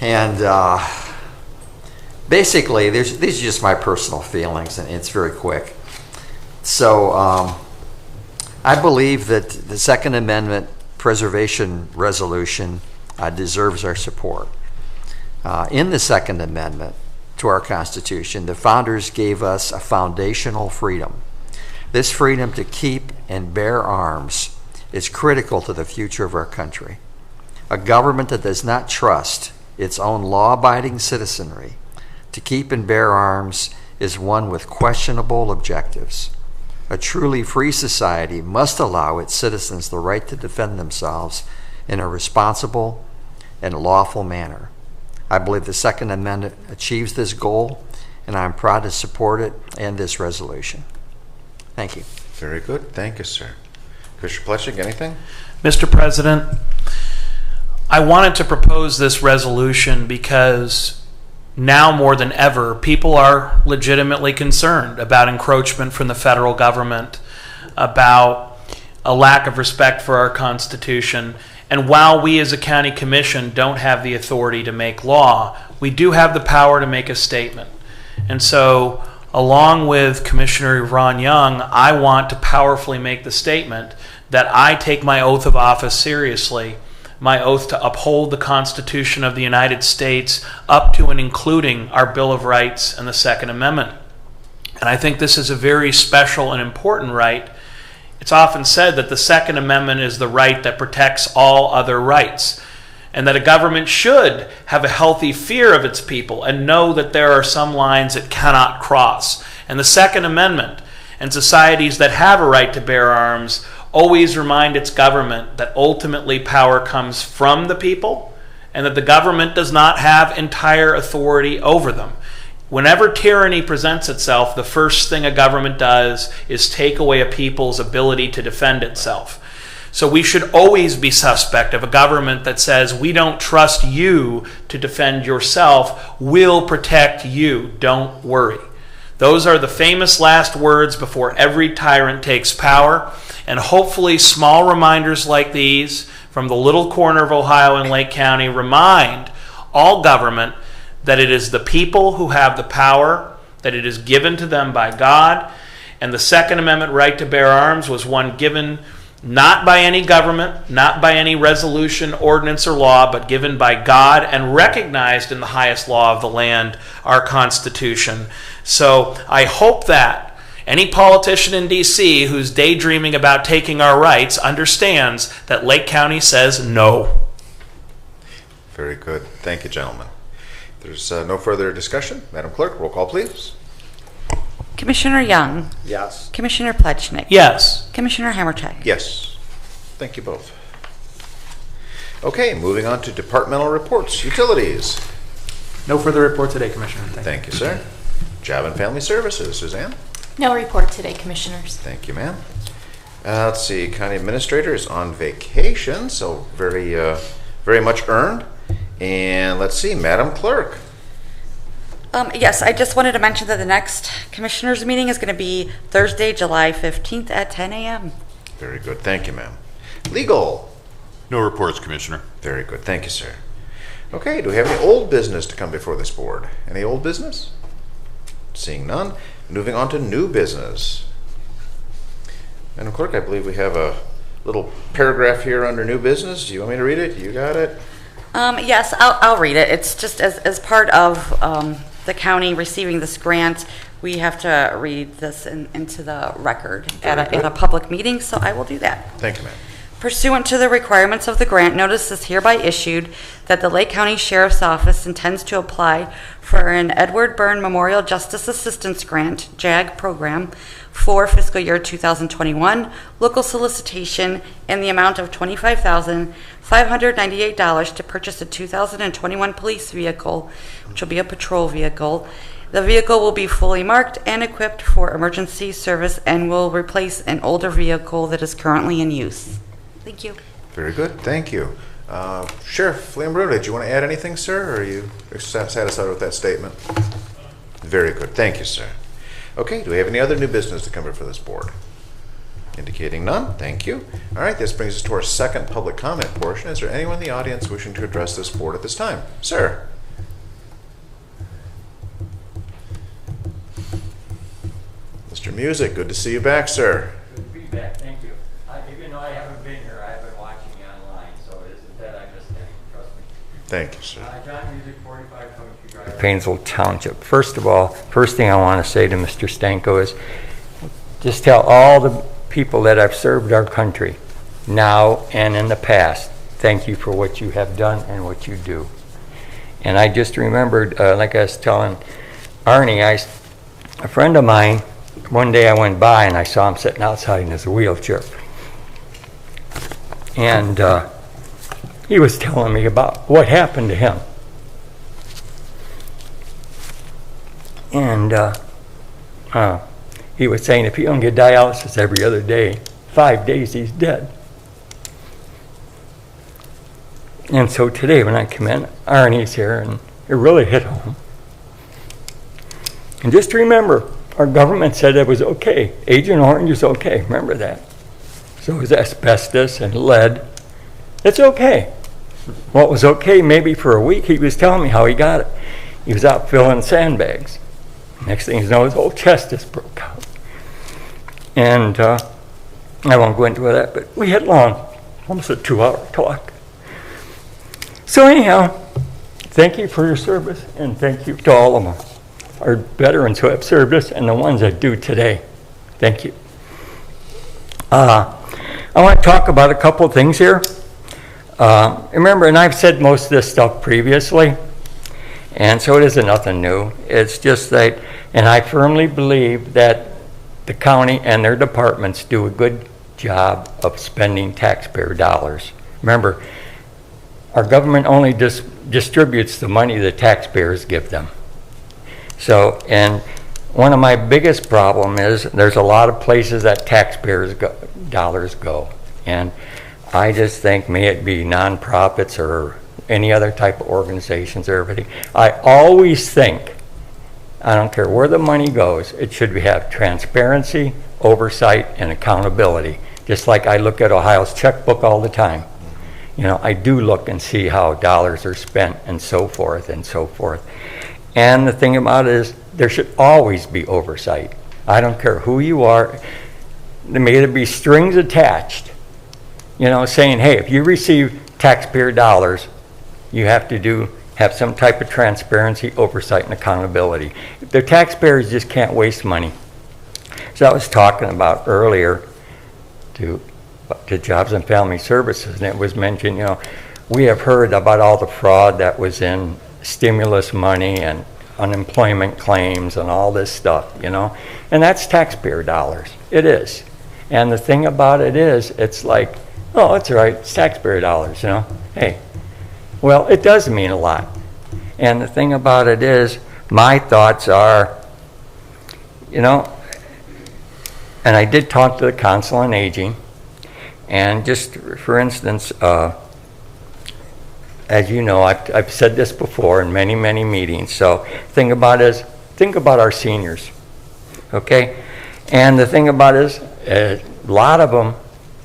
And basically, these are just my personal feelings, and it's very quick. So I believe that the Second Amendment preservation resolution deserves our support. In the Second Amendment to our Constitution, the founders gave us a foundational freedom. This freedom to keep and bear arms is critical to the future of our country. A government that does not trust its own law-abiding citizenry to keep and bear arms is one with questionable objectives. A truly free society must allow its citizens the right to defend themselves in a responsible and lawful manner. I believe the Second Amendment achieves this goal, and I'm proud to support it and this resolution. Thank you. Very good. Thank you, sir. Commissioner Plechnik, anything? Mr. President, I wanted to propose this resolution because now more than ever, people are legitimately concerned about encroachment from the federal government, about a lack of respect for our Constitution. And while we as a county commission don't have the authority to make law, we do have the power to make a statement. And so, along with Commissioner Ron Young, I want to powerfully make the statement that I take my oath of office seriously, my oath to uphold the Constitution of the United States up to and including our Bill of Rights and the Second Amendment. And I think this is a very special and important right It's often said that the Second Amendment is the right that protects all other rights, and that a government should have a healthy fear of its people and know that there are some lines it cannot cross. And the Second Amendment and societies that have a right to bear arms always remind its government that ultimately power comes from the people and that the government does not have entire authority over them. Whenever tyranny presents itself, the first thing a government does is take away a people's ability to defend itself. So we should always be suspect of a government that says, we don't trust you to defend yourself, we'll protect you, don't worry. Those are the famous last words before every tyrant takes power, and hopefully small reminders like these from the little corner of Ohio and Lake County remind all government that it is the people who have the power, that it is given to them by God, and the Second Amendment right to bear arms was one given not by any government, not by any resolution, ordinance, or law, but given by God and recognized in the highest law of the land, our Constitution. So I hope that any politician in D.C. who's daydreaming about taking our rights understands that Lake County says no. Very good. Thank you, gentlemen. There's no further discussion. Madam Clerk, roll call, please. Commissioner Young. Yes. Commissioner Plechnik. Yes. Commissioner Hammercheck. Yes. Thank you both. Okay, moving on to departmental reports. Utilities. No further report today, Commissioner. Thank you, sir. Job and Family Services. Suzanne? No report today, Commissioners. Thank you, ma'am. Let's see, County Administrator is on vacation, so very much earned. And let's see, Madam Clerk. Yes, I just wanted to mention that the next Commissioners meeting is going to be Thursday, July 15th at 10 a.m. Very good. Thank you, ma'am. Legal. No reports, Commissioner. Very good. Thank you, sir. Okay, do we have any old business to come before this board? Any old business? Seeing none. Moving on to new business. Madam Clerk, I believe we have a little paragraph here under new business. Do you want me to read it? You got it? Yes, I'll read it. It's just as part of the county receiving this grant, we have to read this into the record at a public meeting, so I will do that. Thank you, ma'am. Pursuant to the requirements of the grant, notice is hereby issued that the Lake County Sheriff's Office intends to apply for an Edward Byrne Memorial Justice Assistance Grant, JAG program, for fiscal year 2021, local solicitation in the amount of $25,598 to purchase a 2021 police vehicle, which will be a patrol vehicle. The vehicle will be fully marked and equipped for emergency service and will replace an older vehicle that is currently in use. Thank you. Very good. Thank you. Sheriff Lambrou, did you want to add anything, sir, or are you satisfied with that statement? Very good. Thank you, sir. Okay, do we have any other new business to come before this board? Indicating none. Thank you. All right, this brings us to our second public comment portion. Is there anyone in the audience wishing to address this board at this time? Sir. Mr. Music, good to see you back, sir. Good to be back, thank you. Even though I haven't been here, I've been watching you online, so it isn't that I missed anything, trust me. Thank you, sir. John Music, 45 Township Drive. Painesville Township. First of all, first thing I want to say to Mr. Stanko is just tell all the people that have served our country now and in the past, thank you for what you have done and what you do. And I just remembered, like I was telling Arnie, a friend of mine, one day I went by and I saw him sitting outside in his wheelchair. And he was telling me about what happened to him. And he was saying if he don't get dialysis every other day, 5 days he's dead. And so today when I come in, Arnie's here and it really hit home. And just remember, our government said it was okay. Agent Orange is okay. Remember that. So is asbestos and lead. It's okay. Well, it was okay maybe for a week. He was telling me how he got it. He was out filling sandbags. Next thing you know, his whole chest just broke out. And I won't go into that, but we had long, almost a 2-hour talk. So anyhow, thank you for your service, and thank you to all of them. Our veterans who have served us and the ones that do today. Thank you. I want to talk about a couple things here. Remember, and I've said most of this stuff previously, and so it isn't nothing new. It's just that, and I firmly believe that the county and their departments do a good job of spending taxpayer dollars. Remember, our government only distributes the money the taxpayers give them. So, and one of my biggest problem is there's a lot of places that taxpayers dollars go. And I just think, may it be nonprofits or any other type of organizations or everything, I always think, I don't care where the money goes, it should have transparency, oversight, and accountability. Just like I look at Ohio's checkbook all the time. You know, I do look and see how dollars are spent and so forth and so forth. And the thing about it is, there should always be oversight. I don't care who you are. There may be strings attached, you know, saying, hey, if you receive taxpayer dollars, you have to have some type of transparency, oversight, and accountability. The taxpayers just can't waste money. So I was talking about earlier to Jobs and Family Services, and it was mentioned, you know, we have heard about all the fraud that was in stimulus money and unemployment claims and all this stuff, you know, and that's taxpayer dollars. It is. And the thing about it is, it's like, oh, that's right, it's taxpayer dollars, you know. Hey, well, it does mean a lot. And the thing about it is, my thoughts are, you know, and I did talk to the Council on Aging, and just for instance, as you know, I've said this before in many, many meetings. So thing about it is, think about our seniors, okay? And the thing about it is, a lot of them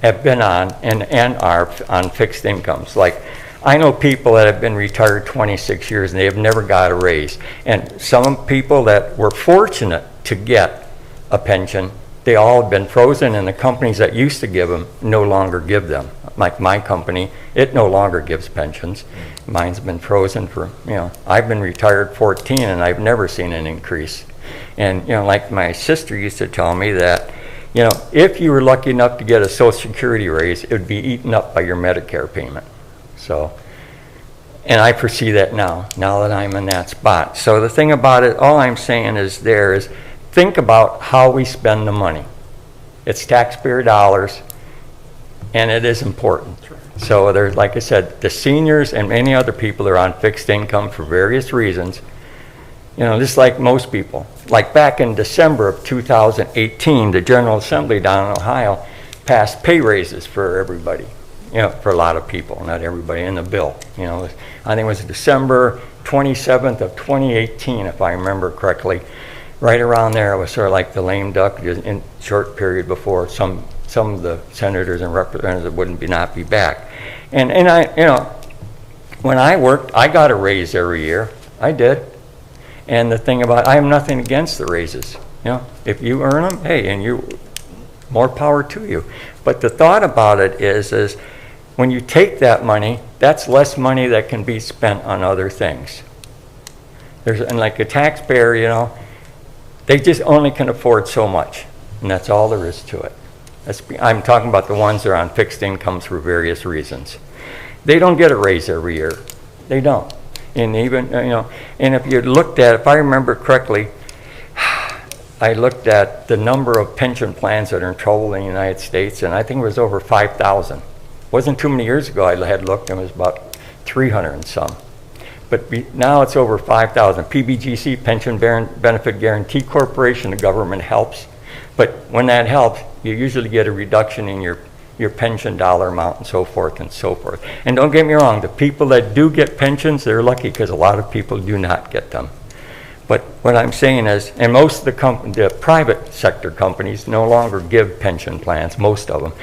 have been on and are on fixed incomes. Like, I know people that have been retired 26 years and they have never got a raise. And some people that were fortunate to get a pension, they all have been frozen, and the companies that used to give them no longer give them. Like my company, it no longer gives pensions. Mine's been frozen for, you know, I've been retired 14 and I've never seen an increase. And, you know, like my sister used to tell me that, you know, if you were lucky enough to get a Social Security raise, it would be eaten up by your Medicare payment. So, and I foresee that now that I'm in that spot. So the thing about it, all I'm saying is think about how we spend the money. It's taxpayer dollars, and it is important. So there's, like I said, the seniors and many other people are on fixed income for various reasons. You know, just like most people. Like back in December of 2018, the General Assembly down in Ohio passed pay raises for everybody. You know, for a lot of people, not everybody, in the bill. You know, I think it was December 27th of 2018, if I remember correctly. Right around there, it was sort of like the lame duck in short period before some of the senators and representatives would not be back. And I, you know, when I worked, I got a raise every year. I did. And the thing about, I have nothing against the raises. You know, if you earn them, hey, and you, more power to you. But the thought about it is when you take that money, that's less money that can be spent on other things. And like a taxpayer, you know, they just only can afford so much, and that's all there is to it. I'm talking about the ones that are on fixed incomes for various reasons. They don't get a raise every year. They don't. And even, you know, and if you looked at, if I remember correctly, I looked at the number of pension plans that are in trouble in the United States, and I think it was over 5,000. Wasn't too many years ago I had looked, and it was about 300 and some. But now it's over 5,000. PBGC, Pension Benefit Guarantee Corporation, the government helps. But when that helps, you usually get a reduction in your pension dollar amount and so forth and so forth. And don't get me wrong, the people that do get pensions, they're lucky because a lot of people do not get them. But what I'm saying is, and most of the private sector companies no longer give pension plans, most of them.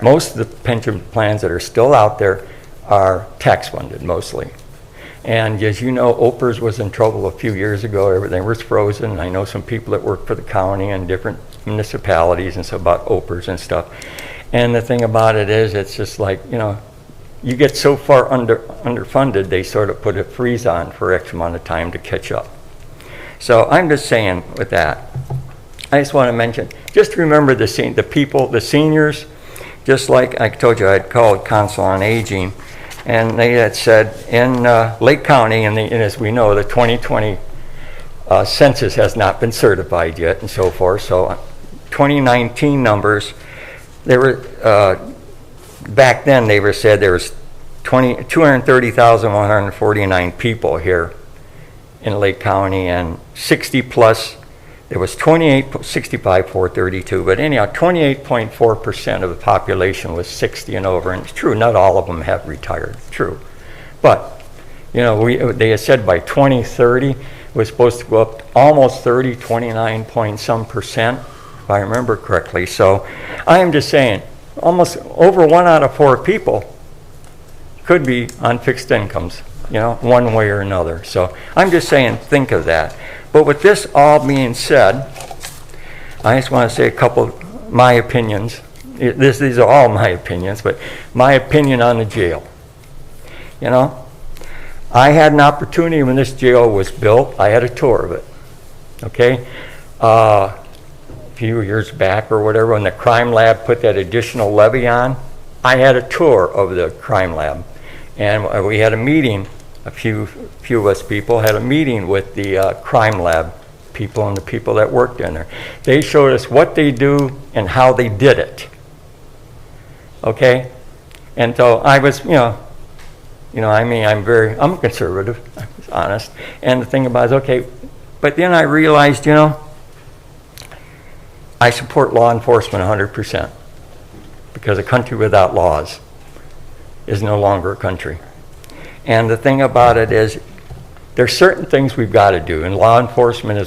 Most of the pension plans that are still out there are tax funded mostly. And as you know, OPERS was in trouble a few years ago. Everything was frozen. I know some people that work for the county and different municipalities and so about OPERS and stuff. And the thing about it is, it's just like, you know, you get so far underfunded, they sort of put a freeze on for X amount of time to catch up. So I'm just saying with that, I just want to mention, just remember the people, the seniors just like I told you, I'd called Council on Aging, and they had said in Lake County, and as we know, the 2020 census has not been certified yet and so forth. So 2019 numbers, they were, back then they were said there was 230,149 people here in Lake County, and 60 plus, there was 65,432, but anyhow, 28.4% of the population was 60 and over, and it's true, not all of them have retired, true. But, you know, they had said by 2030, it was supposed to go up almost 30, 29 point some percent, if I remember correctly. So I am just saying, almost over 1 out of 4 people could be on fixed incomes, you know, one way or another. So I'm just saying, think of that. But with this all being said, I just want to say a couple of my opinions. These are all my opinions, but my opinion on the jail. You know, I had an opportunity when this jail was built. I had a tour of it, okay? A few years back or whatever, when the crime lab put that additional levy on, I had a tour of the crime lab. And we had a meeting, a few of us people had a meeting with the crime lab people and the people that worked in there. They showed us what they do and how they did it. Okay? And so I was, I mean, I'm conservative, I was honest. And the thing about it is, okay, but then I realized, I support law enforcement 100%, because a country without laws is no longer a country. And the thing about it is, there's certain things we've got to do, and law enforcement,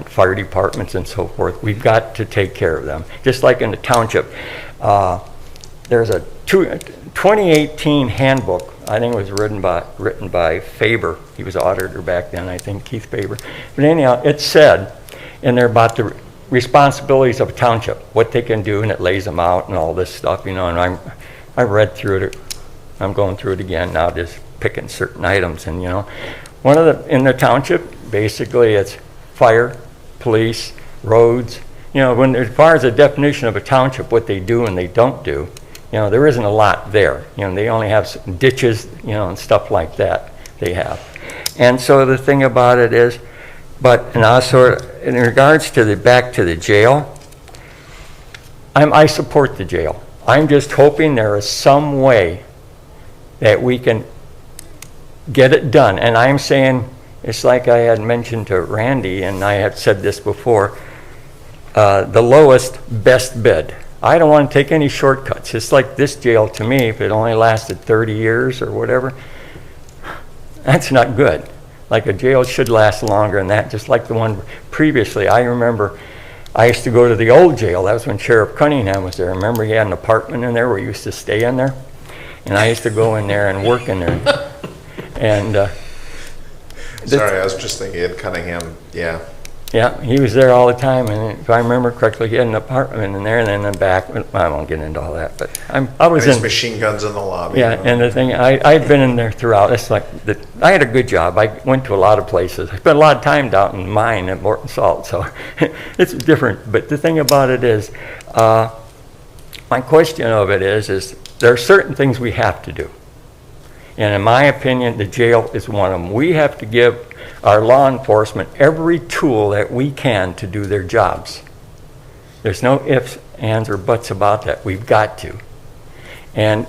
fire departments and so forth, we've got to take care of them. Just like in the township, there's a 2018 handbook, I think it was written by Faber. He was auditor back then, I think, Keith Faber. But anyhow, it said in there about the responsibilities of a township, what they can do, and it lays them out and all this stuff, and I read through it. I'm going through it again now, just picking certain items. And one of in the township, basically it's fire, police, roads. When as far as the definition of a township, what they do and they don't do, there isn't a lot there. They only have some ditches, and stuff like that they have. And so the thing about it is, and also in regards to back to the jail, I support the jail. I'm just hoping there is some way that we can get it done. And I'm saying, it's like I had mentioned to Randy, and I had said this before, the lowest best bid. I don't want to take any shortcuts. It's like this jail to me, if it only lasted 30 years or whatever, that's not good. Like a jail should last longer than that, just like the one previously. I remember I used to go to the old jail. That was when Sheriff Cunningham was there. Remember he had an apartment in there where he used to stay in there? And I used to go in there and work in there. And sorry, I was just thinking Ed Cunningham, yeah. Yeah, he was there all the time, and if I remember correctly, he had an apartment in there, and then in the back, I won't get into all that, but I was Nice in... machine guns in the lobby. Yeah, and the thing, I'd been in there throughout. It's like, I had a good job. I went to a lot of places. I spent a lot of time down in mine at Morton Salt, so it's different. But the thing about it is, my question of it is there are certain things we have to do. And in my opinion, the jail is one of them. We have to give our law enforcement every tool that we can to do their jobs. There's no ifs, ands, or buts about that. We've got to. And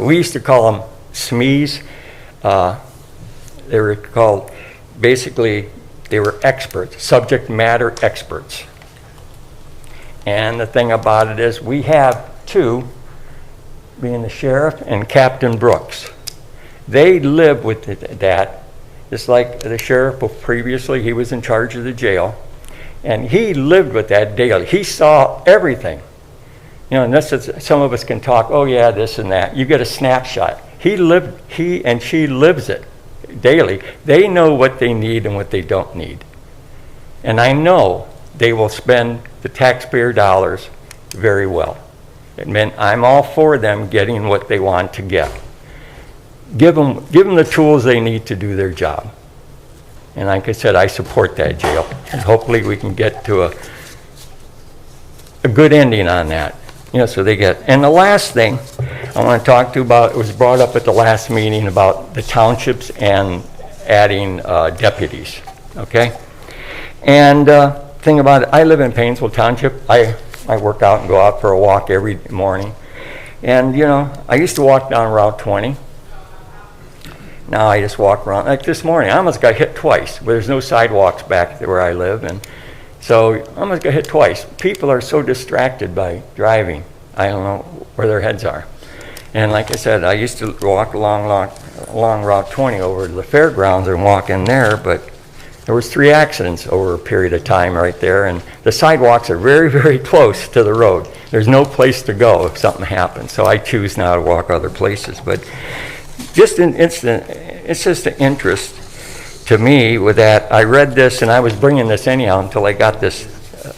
we used to call them SMEs. They were called, basically, they were experts, subject matter experts. And the thing about it is we have two, being the sheriff and Captain Brooks. They live with that, just like the sheriff previously, he was in charge of the jail, and he lived with that daily. He saw everything. And this is, some of us can talk, oh yeah, this and that. You get a snapshot. He and she lives it daily. They know what they need and what they don't need. And I know they will spend the taxpayer dollars very well. It meant I'm all for them getting what they want to get. Give them the tools they need to do their job. And like I said, I support that jail. And hopefully we can get to a good ending on that. So they get, and the last thing I want to talk to you about, it was brought up at the last meeting about the townships and adding deputies, okay? And thing about it, I live in Painesville Township. I work out and go out for a walk every morning. And, I used to walk down Route 20. Now I just walk around. Like this morning, I almost got hit twice. There's no sidewalks back there where I live, and so I almost got hit twice. People are so distracted by driving. I don't know where their heads are. And like I said, I used to walk along Route 20 over to the fairgrounds and walk in there, but there was 3 accidents over a period of time right there, and the sidewalks are very, very close to the road. There's no place to go if something happens, so I choose now to walk other places. But just it's just an interest to me with that. I read this, and I was bringing this anyhow until I got this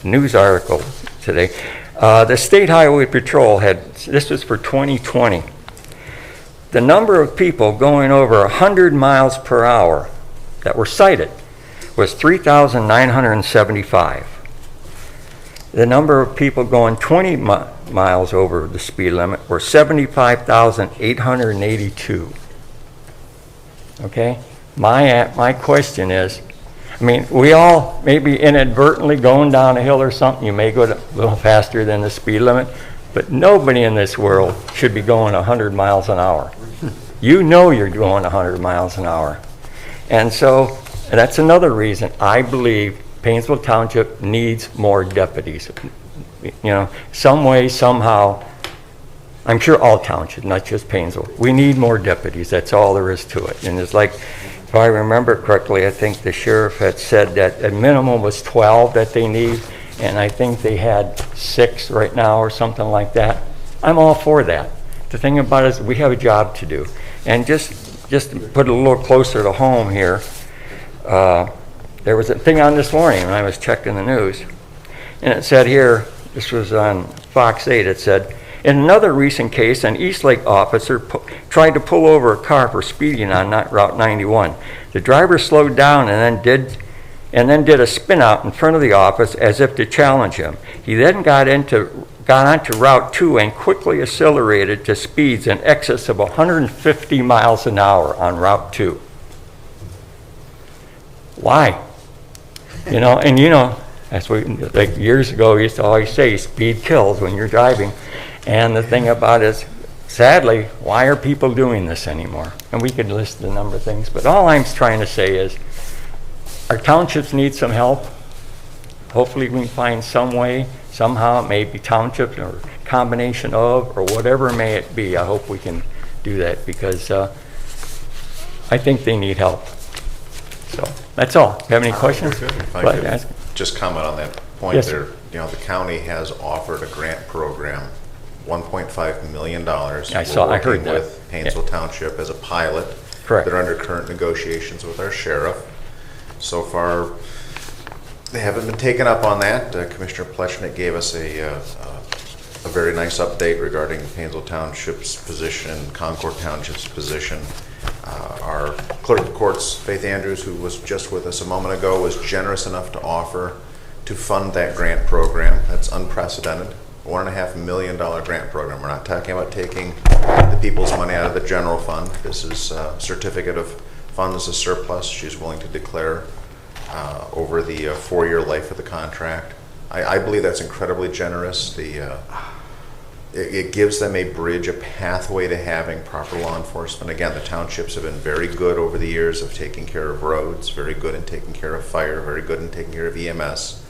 news article today. The State Highway Patrol this was for 2020. The number of people going over 100 miles per hour that were cited was 3,975. The number of people going 20 miles over the speed limit were 75,882. Okay? My question is, we all maybe inadvertently going down a hill or something, you may go a little faster than the speed limit, but nobody in this world should be going 100 miles an hour. You're going 100 miles an hour. And so that's another reason I believe Painesville Township needs more deputies. Some way, somehow, I'm sure all townships, not just Painesville. We need more deputies. That's all there is to it. And it's like, if I remember correctly, I think the sheriff had said that a minimum was 12 that they need, and I think they had 6 right now or something like that. I'm all for that. The thing about it is we have a job to do. And just to put it a little closer to home here, there was a thing on this morning when I was checking the news, and it said here, this was on Fox 8, it said, in another recent case, an Eastlake officer tried to pull over a car for speeding on Route 91. The driver slowed down and then did a spin out in front of the office as if to challenge him. He then got onto Route 2 and quickly accelerated to speeds in excess of 150 miles an hour on Route 2. Why? That's what, like years ago, we used to always say, speed kills when you're driving. And the thing about it is, sadly, why are people doing this anymore? And we could list a number of things, but all I'm trying to say is, our townships need some help. Hopefully we can find some way, somehow, it may be townships or combination of, or whatever may it be. I hope we can do that, because I think they need help. So that's all. Do you have any questions? If I could just comment on that point. Yes, there. The county has offered a grant program, $1.5 million. I heard that. With Painesville Township as a pilot. Correct. They're under current negotiations with our sheriff. So far, they haven't been taken up on that. Commissioner Pleshnik gave us a very nice update regarding Painesville Township's position, Concord Township's position. Our clerk of courts, Faith Andrews, who was just with us a moment ago, was generous enough to offer to fund that grant program. That's unprecedented. $1.5 million grant program. We're not talking about taking the people's money out of the general fund. This is a certificate of funds as surplus she's willing to declare over the 4-year life of the contract. I believe that's incredibly generous. It gives them a bridge, a pathway to having proper law enforcement. Again, the townships have been very good over the years of taking care of roads, very good in taking care of fire, very good in taking care of EMS.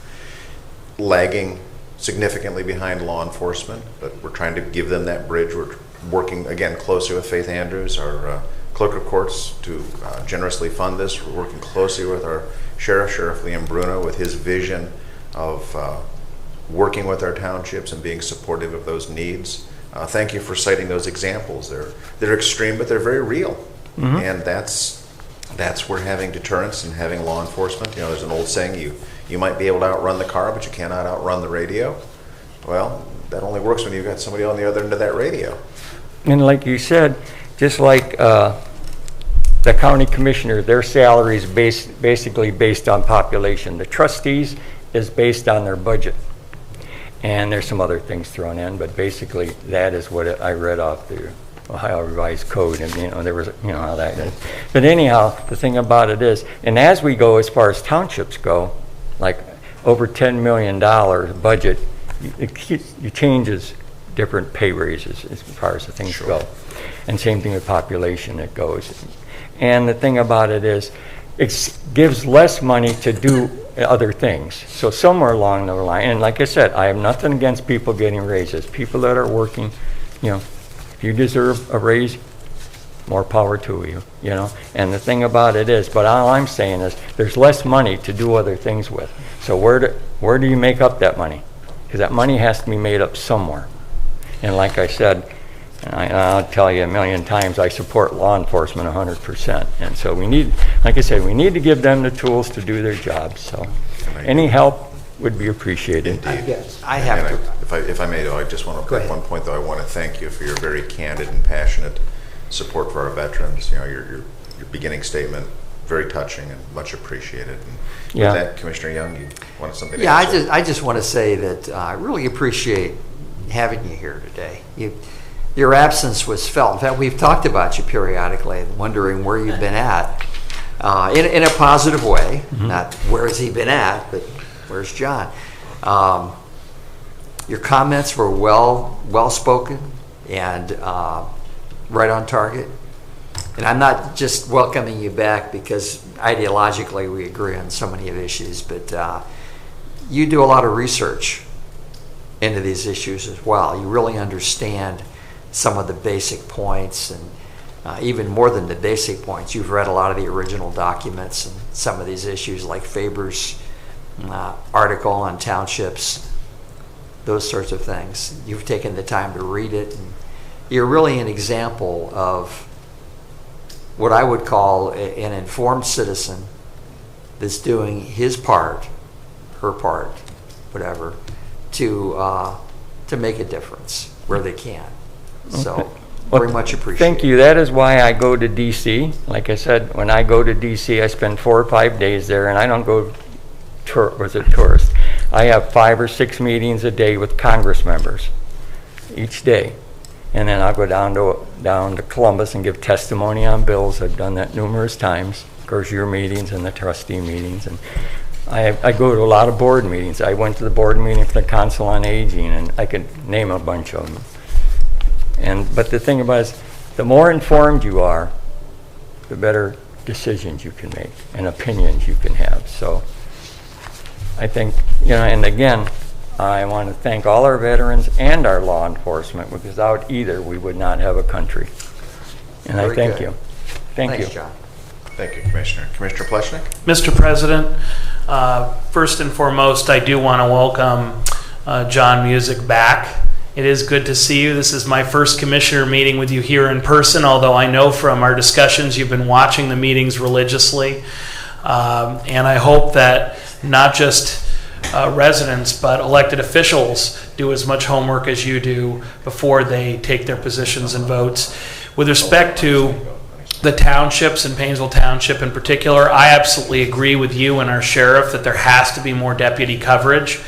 Lagging significantly behind law enforcement, but we're trying to give them that bridge. We're working, again, closely with Faith Andrews, our clerk of courts, to generously fund this. We're working closely with our Sheriff Liam Bruno, with his vision of working with our townships and being supportive of those needs. Thank you for citing those examples. They're extreme, but they're very real. Mm-hmm. And that's where having deterrence and having law enforcement, there's an old saying, you might be able to outrun the car, but you cannot outrun the radio. Well, that only works when you've got somebody on the other end of that radio. And like you said, just like the county commissioner, their salary is basically based on population. The trustees is based on their budget. And there's some other things thrown in, but basically that is what I read off the Ohio Revised Code, and there was, how that is. But anyhow, the thing about it is, and as we go as far as townships go, like over $10 million budget, it changes different pay raises as far as the things go. And same thing with population, it goes. And the thing about it is, it gives less money to do other things. So somewhere along the line, and like I said, I have nothing against people getting raises. People that are working, if you deserve a raise, more power to you, And the thing about it is, but all I'm saying is, there's less money to do other things with. So where do you make up that money? Because that money has to be made up somewhere. And like I said, and I'll tell you a million times, I support law enforcement 100%. And so we need, like I said, we need to give them the tools to do their jobs. So any help would be appreciated. Indeed. Yes, I have And to. If I may, though, I just want to, Go at ahead. one point, though, I want to thank you for your very candid and passionate support for our veterans. Your beginning statement, very touching and much appreciated. And Yeah. with that, Commissioner Young, you wanted something to Yeah, add? I just want to say that I really appreciate having you here today. Your absence was felt. In fact, we've talked about you periodically, wondering where you've been at, in a positive way. Not where has he been at, but where's John? Your comments were well spoken and right on target. And I'm not just welcoming you back because ideologically we agree on so many of issues, but you do a lot of research into these issues as well. You really understand some of the basic points, and even more than the basic points, you've read a lot of the original documents and some of these issues like Faber's article on townships, those sorts of things. You've taken the time to read it, and you're really an example of what I would call an informed citizen that's doing his part, her part, whatever, to make a difference where they can. So, very much appreciated. Thank you. That is why I go to D.C. Like I said, when I go to D.C., I spend 4 or 5 days there, and I don't go as a tourist. I have 5 or 6 meetings a day with Congress members each day. And then I'll go down to Columbus and give testimony on bills. I've done that numerous times. Of course, your meetings and the trustee meetings. And I go to a lot of board meetings. I went to the board meeting for the Council on Aging, and I could name a bunch of them. But the thing about it is, the more informed you are, the better decisions you can make and opinions you can have. So I think, and again, I want to thank all our veterans and our law enforcement, because without either, we would not have a country. And I Very thank good. you. Thank you. Thanks, John. Thank you, Commissioner. Commissioner Pleshnik? Mr. President, first and foremost, I do want to welcome John Music back. It is good to see you. This is my first commissioner meeting with you here in person, although I know from our discussions you've been watching the meetings religiously. And I hope that not just residents, but elected officials do as much homework as you do before they take their positions and votes. With respect to the townships and Painesville Township in particular, I absolutely agree with you and our sheriff that there has to be more deputy coverage.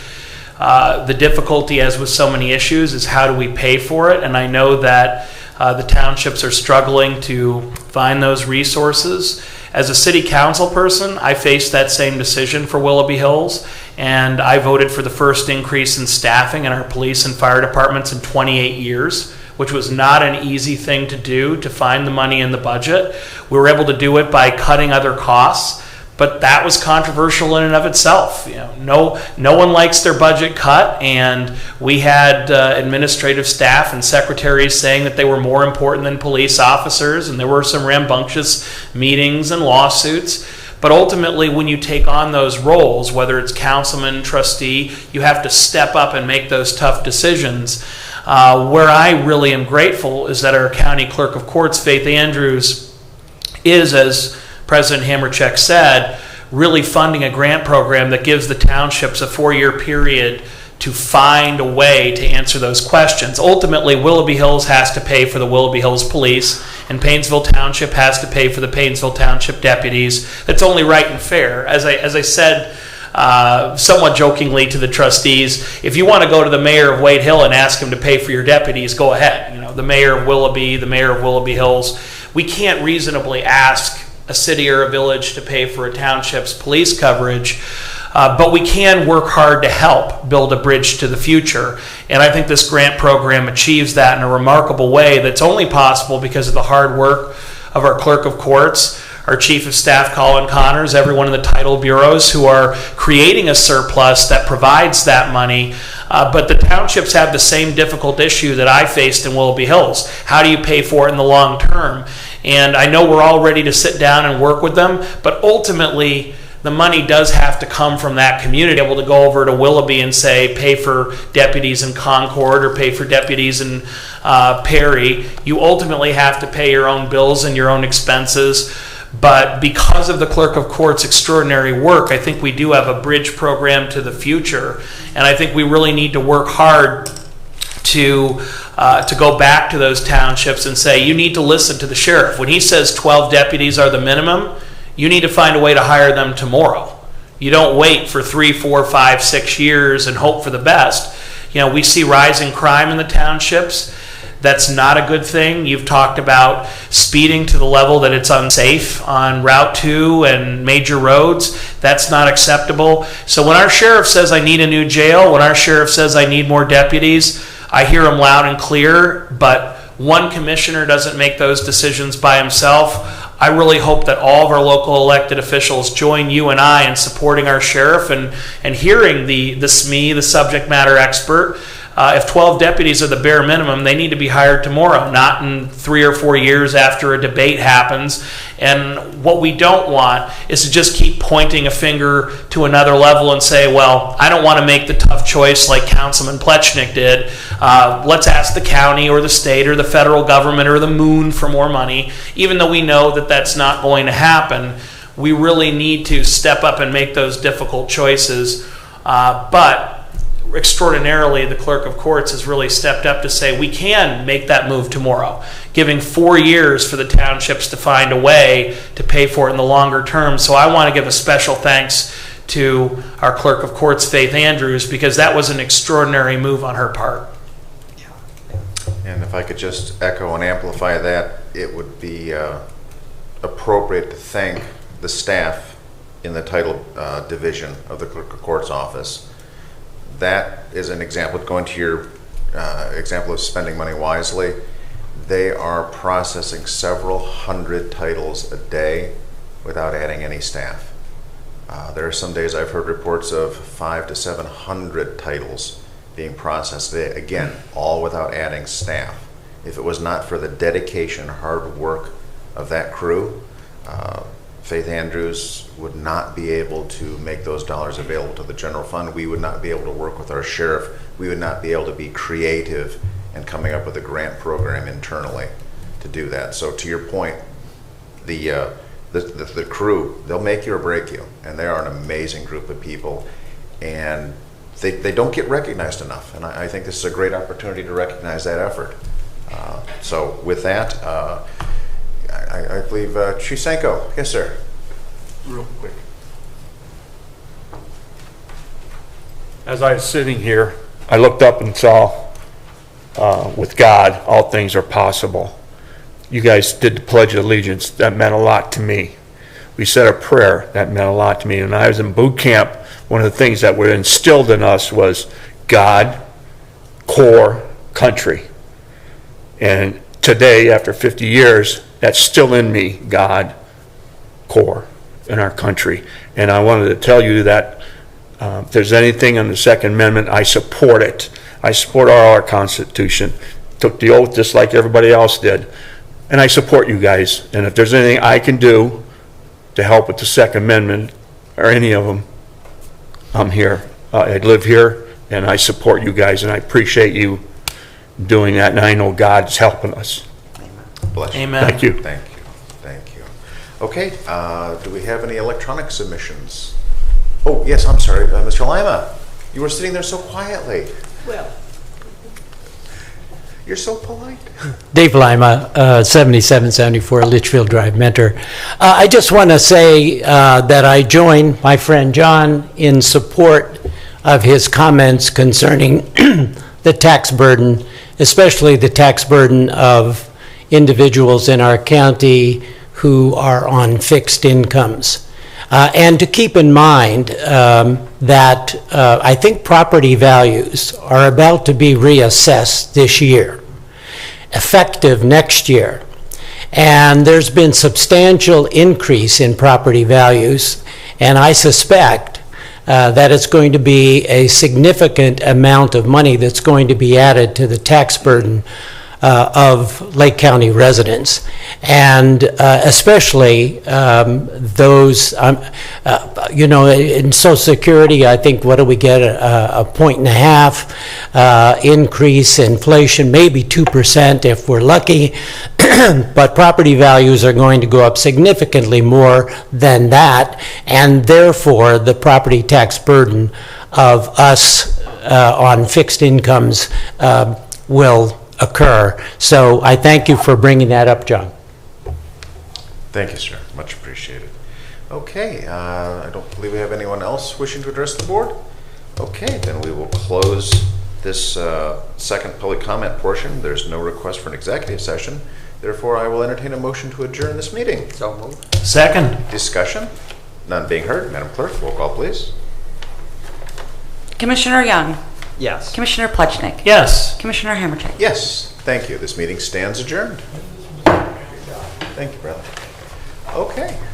The difficulty, as with so many issues, is how do we pay for it? And I know that the townships are struggling to find those resources. As a city council person, I faced that same decision for Willoughby Hills, and I voted for the first increase in staffing in our police and fire departments in 28 years, which was not an easy thing to do, to find the money in the budget. We were able to do it by cutting other costs, but that was controversial in and of itself. No one likes their budget cut, and we had administrative staff and secretaries saying that they were more important than police officers, and there were some rambunctious meetings and lawsuits. But ultimately, when you take on those roles, whether it's councilman, trustee, you have to step up and make those tough decisions. Where I really am grateful is that our county clerk of courts, Faith Andrews, is, as President Hamercheck said, really funding a grant program that gives the townships a 4-year period to find a way to answer those questions. Ultimately, Willoughby Hills has to pay for the Willoughby Hills Police, and Painesville Township has to pay for the Painesville Township deputies. That's only right and fair. As I said somewhat jokingly to the trustees, if you want to go to the mayor of Wade Hill and ask him to pay for your deputies, go ahead. You know, the mayor of Willoughby Hills. We can't reasonably ask a city or a village to pay for a township's police coverage, but we can work hard to help build a bridge to the future. And I think this grant program achieves that in a remarkable way that's only possible because of the hard work of our clerk of courts, our chief of staff, Colin Connors, everyone in the title bureaus who are creating a surplus that provides that money. But the townships have the same difficult issue that I faced in Willoughby Hills. How do you pay for it in the long term? And I know we're all ready to sit down and work with them, but ultimately the money does have to come from that community. Able to go over to Willoughby and say, pay for deputies in Concord or pay for deputies in Perry. You ultimately have to pay your own bills and your own expenses. But because of the clerk of court's extraordinary work, I think we do have a bridge program to the future. And I think we really need to work hard to go back to those townships and say, you need to listen to the sheriff. When he says 12 deputies are the minimum, you need to find a way to hire them tomorrow. You don't wait for 3, 4, 5, 6 years and hope for the best. You know, we see rising crime in the townships. That's not a good thing. You've talked about speeding to the level that it's unsafe on Route 2 and major roads. That's not acceptable. So when our sheriff says I need a new jail, when our sheriff says I need more deputies, I hear him loud and clear, but one commissioner doesn't make those decisions by himself. I really hope that all of our local elected officials join you and I in supporting our sheriff and hearing the SME, the subject matter expert. If 12 deputies are the bare minimum, they need to be hired tomorrow, not in 3 or 4 years after a debate happens. And what we don't want is to just keep pointing a finger to another level and say, well, I don't want to make the tough choice like Councilman Plechnik did. Let's ask the county or the state or the federal government or the moon for more money. Even though we know that that's not going to happen, we really need to step up and make those difficult choices. But extraordinarily, the clerk of courts has really stepped up to say we can make that move tomorrow, giving 4 years for the townships to find a way to pay for it in the longer term. So I want to give a special thanks to our clerk of courts, Faith Andrews, because that was an extraordinary move on her part. And if I could just echo and amplify that, it would be appropriate to thank the staff in the title division of the clerk of courts office. That is an example, going to your example of spending money wisely. They are processing several hundred titles a day without adding any staff. There are some days I've heard reports of 500 to 700 titles being processed a day, again, all without adding staff. If it was not for the dedication, hard work of that crew, Faith Andrews would not be able to make those dollars available to the general fund. We would not be able to work with our sheriff. We would not be able to be creative in coming up with a grant program internally to do that. So to your point, the crew, they'll make you or break you, and they are an amazing group of people, and they don't get recognized enough, and I think this is a great opportunity to recognize that effort. So with that, I believe Chisenko. Yes, sir. Real quick. As I was sitting here, I looked up and saw, with God, all things are possible. You guys did the Pledge of Allegiance. That meant a lot to me. We said a prayer. That meant a lot to me. And when I was in boot camp, one of the things that were instilled in us was God, core, country. And today, after 50 years, that's still in me, God, core, in our country. And I wanted to tell you that if there's anything in the Second Amendment, I support it. I support our Constitution. Took the oath just like everybody else did. And I support you guys. And if there's anything I can do to help with the Second Amendment, or any of them, I'm here. I live here, and I support you guys, and I appreciate you doing that, and I know God's helping us. Bless you. Amen. Thank you. Thank you. Thank you. Okay, do we have any electronic submissions? Oh, yes, I'm sorry, Mr. Lima. You were sitting there so quietly. Well, You're so polite. Dave Lima, 7774 Litchfield Drive, Mentor. I just want to say that I join my friend John in support of his comments concerning the tax burden, especially the tax burden of individuals in our county who are on fixed incomes. And to keep in mind that I think property values are about to be reassessed this year, effective next year. And there's been substantial increase in property values, and I suspect that it's going to be a significant amount of money that's going to be added to the tax burden of Lake County residents, and especially those, in Social Security, I think, what do we get, a 1.5 increase, inflation, maybe 2% if we're lucky, but property values are going to go up significantly more than that, and therefore the property tax burden of us on fixed incomes will occur. So I thank you for bringing that up, John. Thank you, sir. Much appreciated. Okay, I don't believe we have anyone else wishing to address the board. Okay, then we will close this second public comment portion. There's no request for an executive session. Therefore, I will entertain a motion to adjourn this meeting. So moved. Second. Discussion? None being heard. Madam Clerk, roll call, please. Commissioner Young, Yes. Commissioner Plechnik, Yes. Commissioner Hammercheck. Yes, thank you. This meeting stands adjourned. Thank you, brother. Okay.